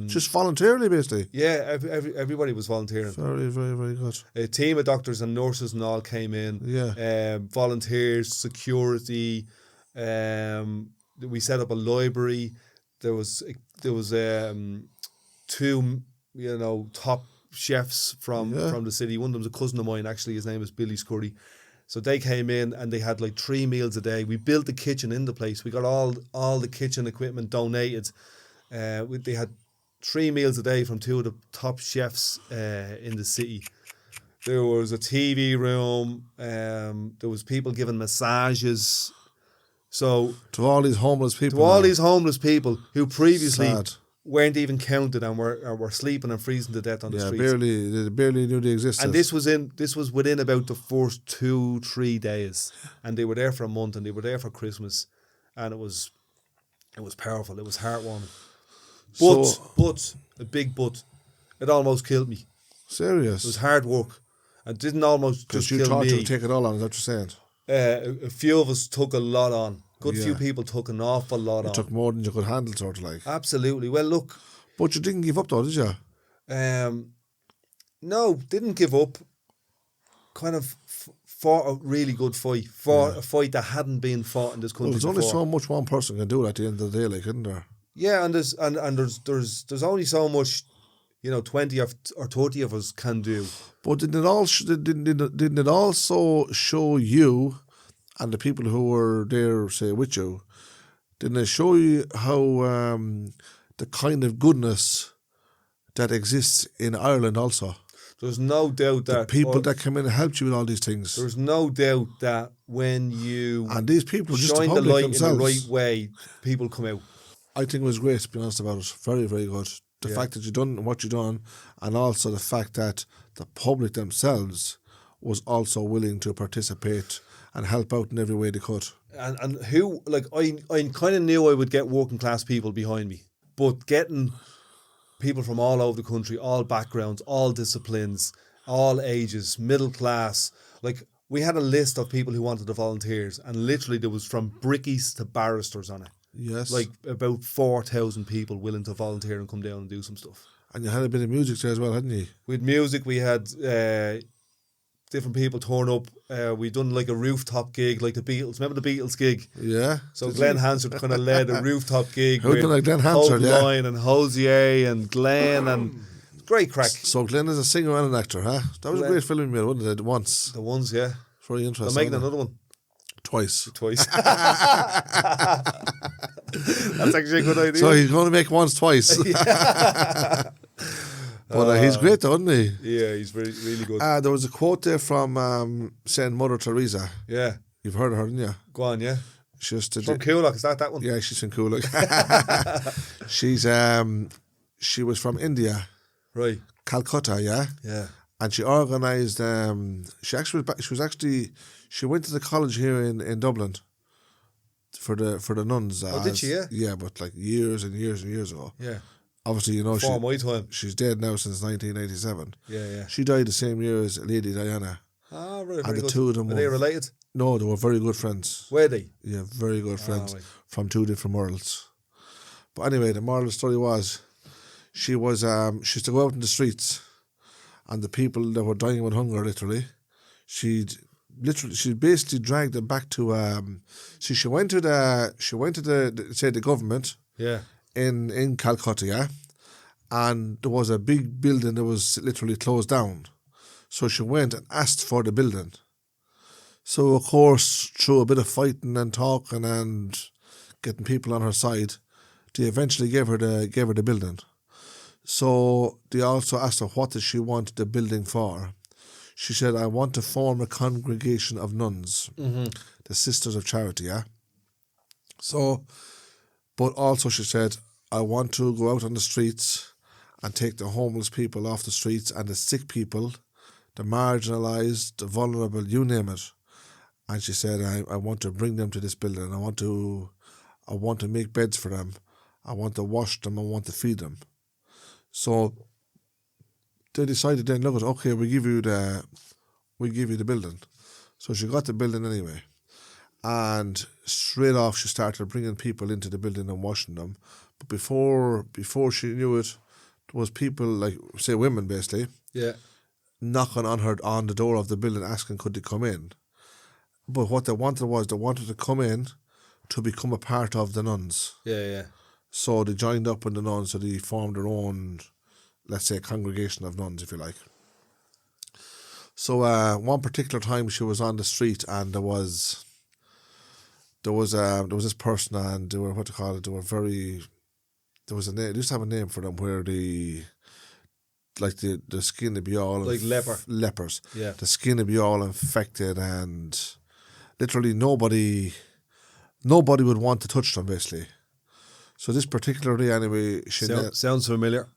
Just voluntarily, basically. Yeah, everybody was volunteering. Very, very, very good. A team of doctors and nurses and all came in. Yeah. Volunteers, security. We set up a library. There was 2, you know, top chefs from the city. One of them's a cousin of mine, actually. His name is Billy Scurry. So they came in and they had like 3 meals a day. We built the kitchen in the place. We got all the kitchen equipment donated. They had 3 meals a day from 2 of the top chefs in the city. There was a TV room. There was people giving massages. So To all these homeless people. to all now. these homeless people who previously Sad. weren't even counted and were sleeping and freezing to death on the Yeah, streets. they barely knew they existed. And this was within about the first 2-3 days, and they were there for a month, and they were there for Christmas, and it was powerful. It was heartwarming. But a big but, it almost killed me. Serious. It was hard work. It didn't almost Because just you kill thought me. you'd take it all on, is that what you're saying? A few of us took a lot on. Good few Yeah. people took an awful lot It on. took more than you could handle, sort of like. Absolutely. Well, look, But you didn't give up though, did you? no, didn't give up. Kind of fought a really good fight. Fought a fight that hadn't been fought in this Well, country there's only before. so much one person can do at the end of the day, like, isn't there? Yeah, and there's only so much, you know, 20 or 30 of us can do. But didn't it also show you and the people who were there, say, with you, didn't it show you how the kind of goodness that exists in Ireland also? There's no doubt The that people that come in and helped you with all these things. there's no doubt that when you And these people, just the shine the public light themselves, in the right way, people come out. I think it was great, to be honest about it. Very, very good. The fact that you done what you done, and also the fact that the public themselves was also willing to participate and help out in every way they could. And who, like, I kind of knew I would get working class people behind me, but getting people from all over the country, all backgrounds, all disciplines, all ages, middle class, like, we had a list of people who wanted to volunteers, and literally there was from brickies to barristers on it. Yes. Like about 4,000 people willing to volunteer and come down and do some stuff. And you had a bit of music there as well, hadn't you? With music, we had different people turn up. We done like a rooftop gig, like the Beatles. Remember the Beatles gig? Yeah. So Glenn Hansard kind of led a rooftop gig. Who done like Glenn Hansard, yeah? Line and Hosier and Glenn and great crack. So Glenn is a singer and an actor, huh? That was a great film you made, wasn't it? Once. The ones, yeah. Very They're interesting. making wasn't it? another one. Twice. That's actually a good idea. So he's going to make once twice. But he's great though, isn't he? Yeah, he's really good. There was a quote there from Saint Mother Teresa. Yeah. You've heard of her, haven't you? Go on, yeah. She used to From Coolock, is that one? Yeah, she's from Coolock. She was from India, Right. Calcutta, yeah. Yeah. And she organised. She went to the college here in Dublin for the nuns. Oh, did she? Yeah. Yeah, but like years and years and years ago. Yeah. Obviously, you know, Before my time. she's dead now since 1987. Yeah, yeah. She died the same year as Lady Diana. Ah, very, And very the good. two of them Are they were- related? No, they were very good friends. Were they? Yeah, very good friends right. from two different worlds. But anyway, the moral of the story was, she used to go out in the streets, and the people that were dying with hunger, literally, she'd basically dragged them back to. She went to the government. Yeah. In Calcutta, yeah, and there was a big building that was literally closed down, so she went and asked for the building. So of course, through a bit of fighting and talking and getting people on her side, they eventually gave her the building. So they also asked her what did she want the building for. She said, I want to form a congregation of nuns, the Sisters of Charity, yeah? So, but also she said, I want to go out on the streets and take the homeless people off the streets and the sick people, the marginalised, the vulnerable, you name it. And she said, I want to bring them to this building. I want to make beds for them. I want to wash them. I want to feed them. So they decided then, look, okay, we give you the building. So she got the building anyway. And straight off, she started bringing people into the building and washing them. But before she knew it, there was people, like, say women basically, knocking on the door of the building asking could they come in. But what they wanted to come in to become a part of the nuns. Yeah. So they joined up with the nuns, so they formed their own, let's say, congregation of nuns, if you like. So one particular time she was on the street and there was this person and they were, they used to have a name for them where the skin would be all... Like lepers. Yeah. The skin would be all infected and literally nobody would want to touch them, basically. So this particular day, anyway... Sounds familiar.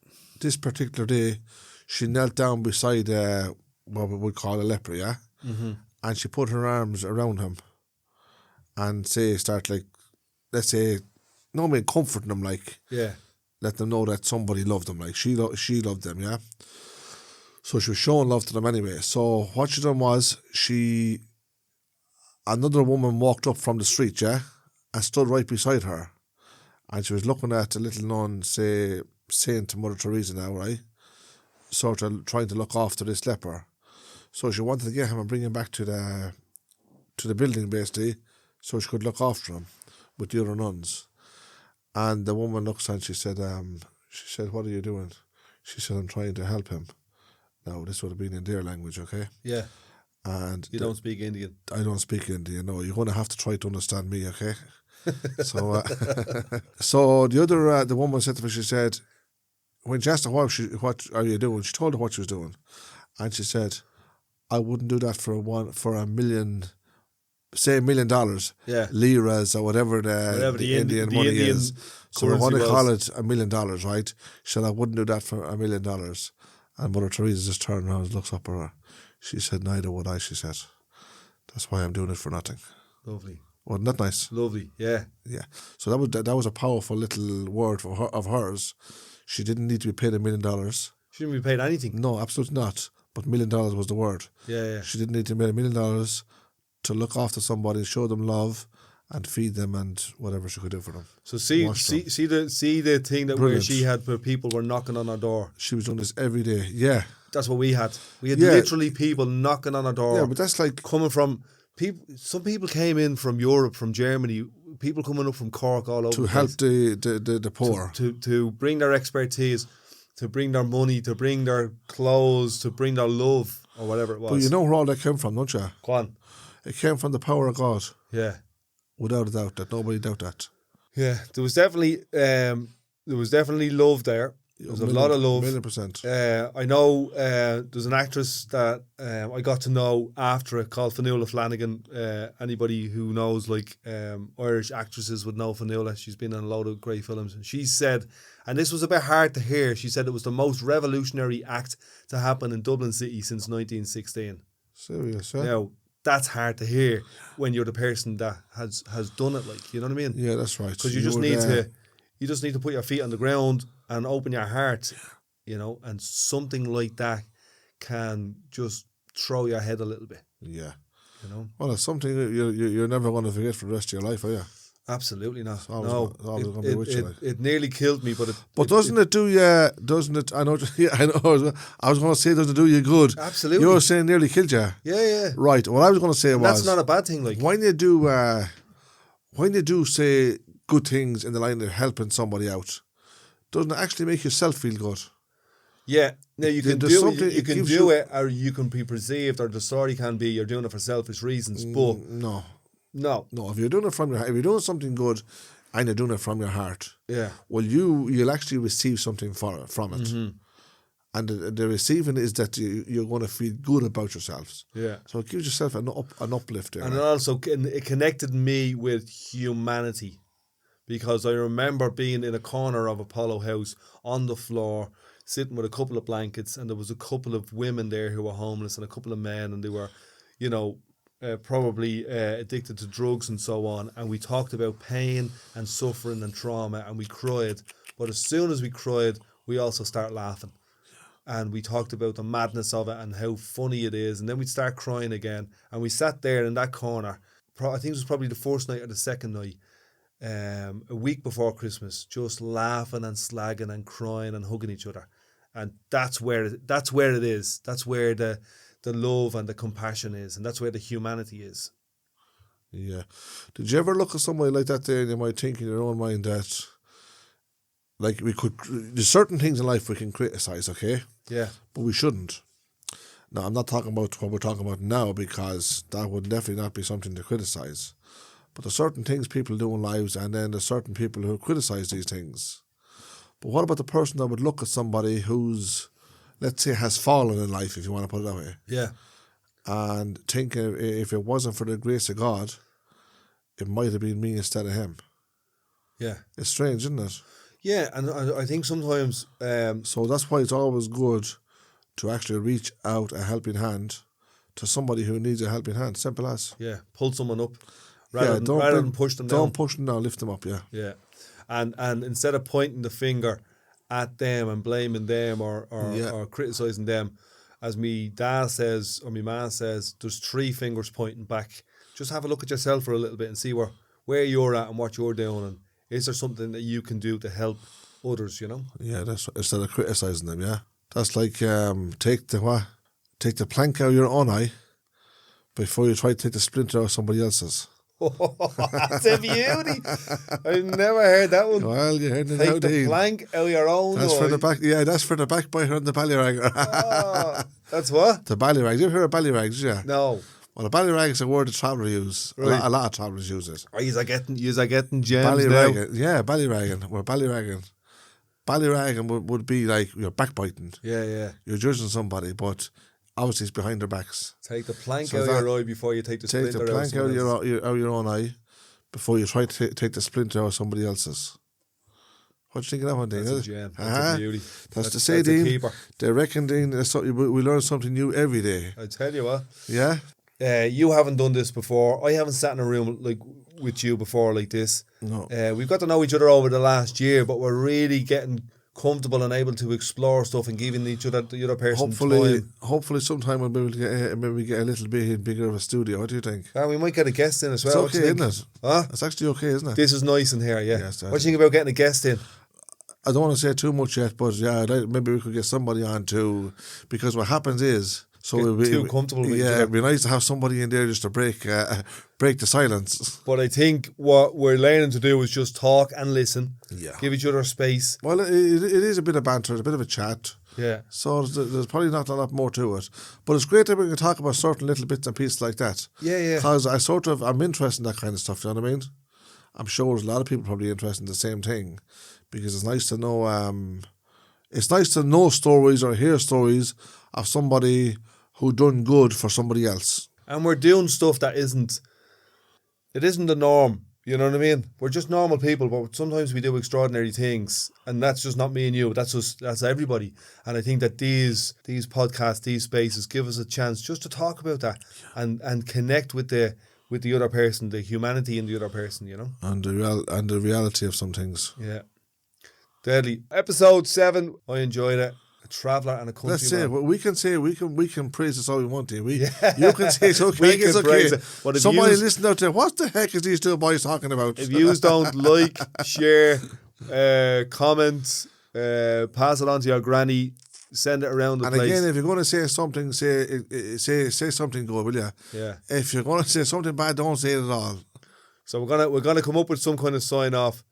This particular day, she knelt down beside what we would call a leper, yeah? Mm-hmm. And she put her arms around him and comforting them, like... Yeah. Let them know that somebody loved them, like she loved them, yeah? So she was showing love to them anyway. So what she done was, another woman walked up from the street, yeah? And stood right beside her. And she was looking at the little nun, say, Saint Mother Teresa now, right? Sort of trying to look after this leper. So she wanted to get him and bring him back to the building, basically, so she could look after him with the other nuns. And the woman looks and she said, what are you doing? She said, I'm trying to help him. Now, this would have been in their language, okay? Yeah. And you don't speak Indian? I don't speak Indian, no. You're going to have to try to understand me, okay? So so the woman said to me, she said, when she asked her, what are you doing? She told her what she was doing. And she said, I wouldn't do that for $1 million, say $1 million, liras or whatever the Indian money is. So we want to call it $1 million, right? She said, I wouldn't do that for $1 million. And Mother Teresa just turned around and looks up at her. She said, neither would I, she said. That's why I'm doing it for nothing. Lovely. Wasn't that nice? Lovely, yeah. Yeah. So that was a powerful little word of hers. She didn't need to be paid $1 million. She didn't be paid anything? No, absolutely not. But $1 million was the word. Yeah. She didn't need to pay $1 million to look after somebody, show them love, and feed them and whatever she could do for them. So see the thing that where she had where people were knocking on her door. She was doing this every day. Yeah. That's what we had. We had literally people knocking on our door. Yeah, but that's like coming from people. Some people came in from Europe, from Germany. People coming up from Cork all over to help the poor, to bring their expertise, to bring their money, to bring their clothes, to bring their love or whatever it was. But you know where all that came from, don't you? Go on. It came from the power of God. Yeah, without a doubt. That nobody doubt that. Yeah, there was definitely love there. There was a lot of love. 1,000,000%. I know there's an actress that I got to know after it called Fionnuala Flanagan. Anybody who knows Irish actresses would know Fionnuala. She's been in a load of great films. She said, and this was a bit hard to hear, she said it was the most revolutionary act to happen in Dublin City since 1916. Serious, yeah? Now, that's hard to hear when you're the person that has done it, you know what I mean? Yeah, that's right. Because you just need to put your feet on the ground and open your heart, and something like that can just throw your head a little bit. Yeah. Well, it's something you're never going to forget for the rest of your life, are you? Absolutely not. It's always going to be with you. It nearly killed me, but doesn't it do you? Doesn't it? I know. Yeah, I know. I was going to say, does it do you good? Absolutely. You were saying nearly killed you. Yeah. Right. What I was going to say was that's not a bad thing. When you do say good things in the line of helping somebody out, doesn't it actually make yourself feel good? Yeah. Now you can do it. You can do it, or you can be perceived, or the story can be you're doing it for selfish reasons. But no. If you're doing it from your heart, if you're doing something good, and you're doing it from your heart, Yeah. well, you'll actually receive something from it. Mm-hmm. And the receiving is that you're going to feel good about yourselves. Yeah. So it gives yourself an uplift there. And it also it connected me with humanity, because I remember being in a corner of Apollo House on the floor, sitting with a couple of blankets, and there was a couple of women there who were homeless and a couple of men, and they were, probably addicted to drugs and so on. And we talked about pain and suffering and trauma, and we cried. But as soon as we cried, we also start laughing. And we talked about the madness of it and how funny it is. And then we'd start crying again. And we sat there in that corner. I think it was probably the first night or the second night, a week before Christmas, just laughing and slagging and crying and hugging each other. And that's where it is. That's where the love and the compassion is. And that's where the humanity is. Yeah. Did you ever look at somebody like that there and you might think in your own mind that, like, there's certain things in life we can criticise, okay? Yeah. But we shouldn't. Now, I'm not talking about what we're talking about now, because that would definitely not be something to criticise. But there's certain things people do in lives, and then there's certain people who criticise these things. But what about the person that would look at somebody who's, let's say, has fallen in life, if you want to put it that way, Yeah. and think if it wasn't for the grace of God, it might have been me instead of him? Yeah. It's strange, isn't it? Yeah, and I think sometimes... So that's why it's always good to actually reach out a helping hand to somebody who needs a helping hand. Simple as. Yeah, pull someone up rather than push them down. Don't push them down, lift them up, yeah. Yeah, and instead of pointing the finger at them and blaming them or criticising them, as me dad says or me ma says, there's 3 fingers pointing back. Just have a look at yourself for a little bit and see where you're at and what you're doing, and is there something that you can do to help others, Yeah, that's instead of criticising them, yeah. That's like take the plank out of your own eye before you try to take the splinter out of somebody else's. That's a beauty. I've never heard that one. Well, you heard it Take now, the plank out of your own That's eye. for the back. Yeah, that's for the backbiter and the ballyragger. That's what? The ballyrag. You ever heard of ballyrags? Yeah. No. Well, a ballyrag is a word that travellers use. Right. A lot of travellers use it. Are you getting gems now? Ballyragging. Yeah, ballyragging. We're ballyragging. Ballyragging would be like you're backbiting. Yeah. You're judging somebody, but obviously it's behind their backs. Take the plank out of your eye before you take the splinter out. Take the plank out of your own eye before you try to take the splinter out of somebody else's. What do you think of that one, Dean? That's a gem. That's a beauty. That's to say, Dean, they reckon, Dean, we learn something new every day. I tell you what. Yeah? You haven't done this before. I haven't sat in a room like with you before like this. No. We've got to know each other over the last year, but we're really getting comfortable and able to explore stuff and giving the other person time. Hopefully sometime we'll be able to maybe get a little bit bigger of a studio. What do you think? We might get a guest in as well. It's okay, isn't it? Huh? It's actually okay, isn't it? This is nice in here, yeah. Yes, what do you think about getting a guest in? I don't want to say too much yet, but yeah, maybe we could get somebody on too, because what happens is... So it'd be too comfortable with each other. It'd be nice to have somebody in there just to break the silence. But I think what we're learning to do is just talk and listen. Yeah. Give each other space. Well, it is a bit of banter, a bit of a chat. Yeah. So there's probably not a lot more to it. But it's great that we can talk about certain little bits and pieces like that. Yeah. Because I'm interested in that kind of stuff, you know what I mean? I'm sure there's a lot of people probably interested in the same thing. Because it's nice to know stories or hear stories of somebody who done good for somebody else. And we're doing stuff that isn't the norm. You know what I mean? We're just normal people, but sometimes we do extraordinary things. And that's just not me and you. That's everybody. And I think that these podcasts, these spaces give us a chance just to talk about that and connect with the other person, the humanity in the other person, And the reality of some things. Yeah. Deadly. Episode 7, I enjoyed it. A traveller and a countryman. Let's say we can praise this all we want to. You can say it's okay. It's okay. But somebody listening out there, what the heck is these two boys talking about? If you don't like, share, comment, pass it on to your granny, send it around the place. And again, if you're going to say something, say something good, will you? Yeah. If you're going to say something bad, don't say it at all. So we're gonna come up with some kind of sign off.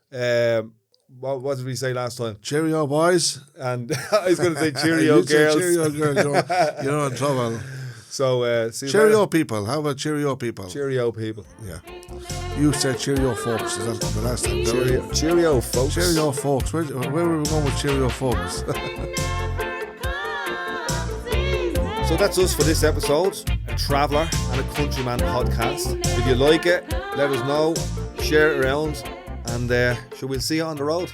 What did we say last time? Cheerio, boys. And I was going to say cheerio, girls. Cheerio, girls. You're in trouble. So, see you Cheerio, later. people. How about cheerio, people? Cheerio, people. Yeah. You said cheerio, folks. Is that the last time? Cheerio, folks. Cheerio, folks. Where were we going with cheerio, folks? So that's us for this episode, a Traveller and a Countryman podcast. If you like it, let us know, share it around, and we'll see you on the road.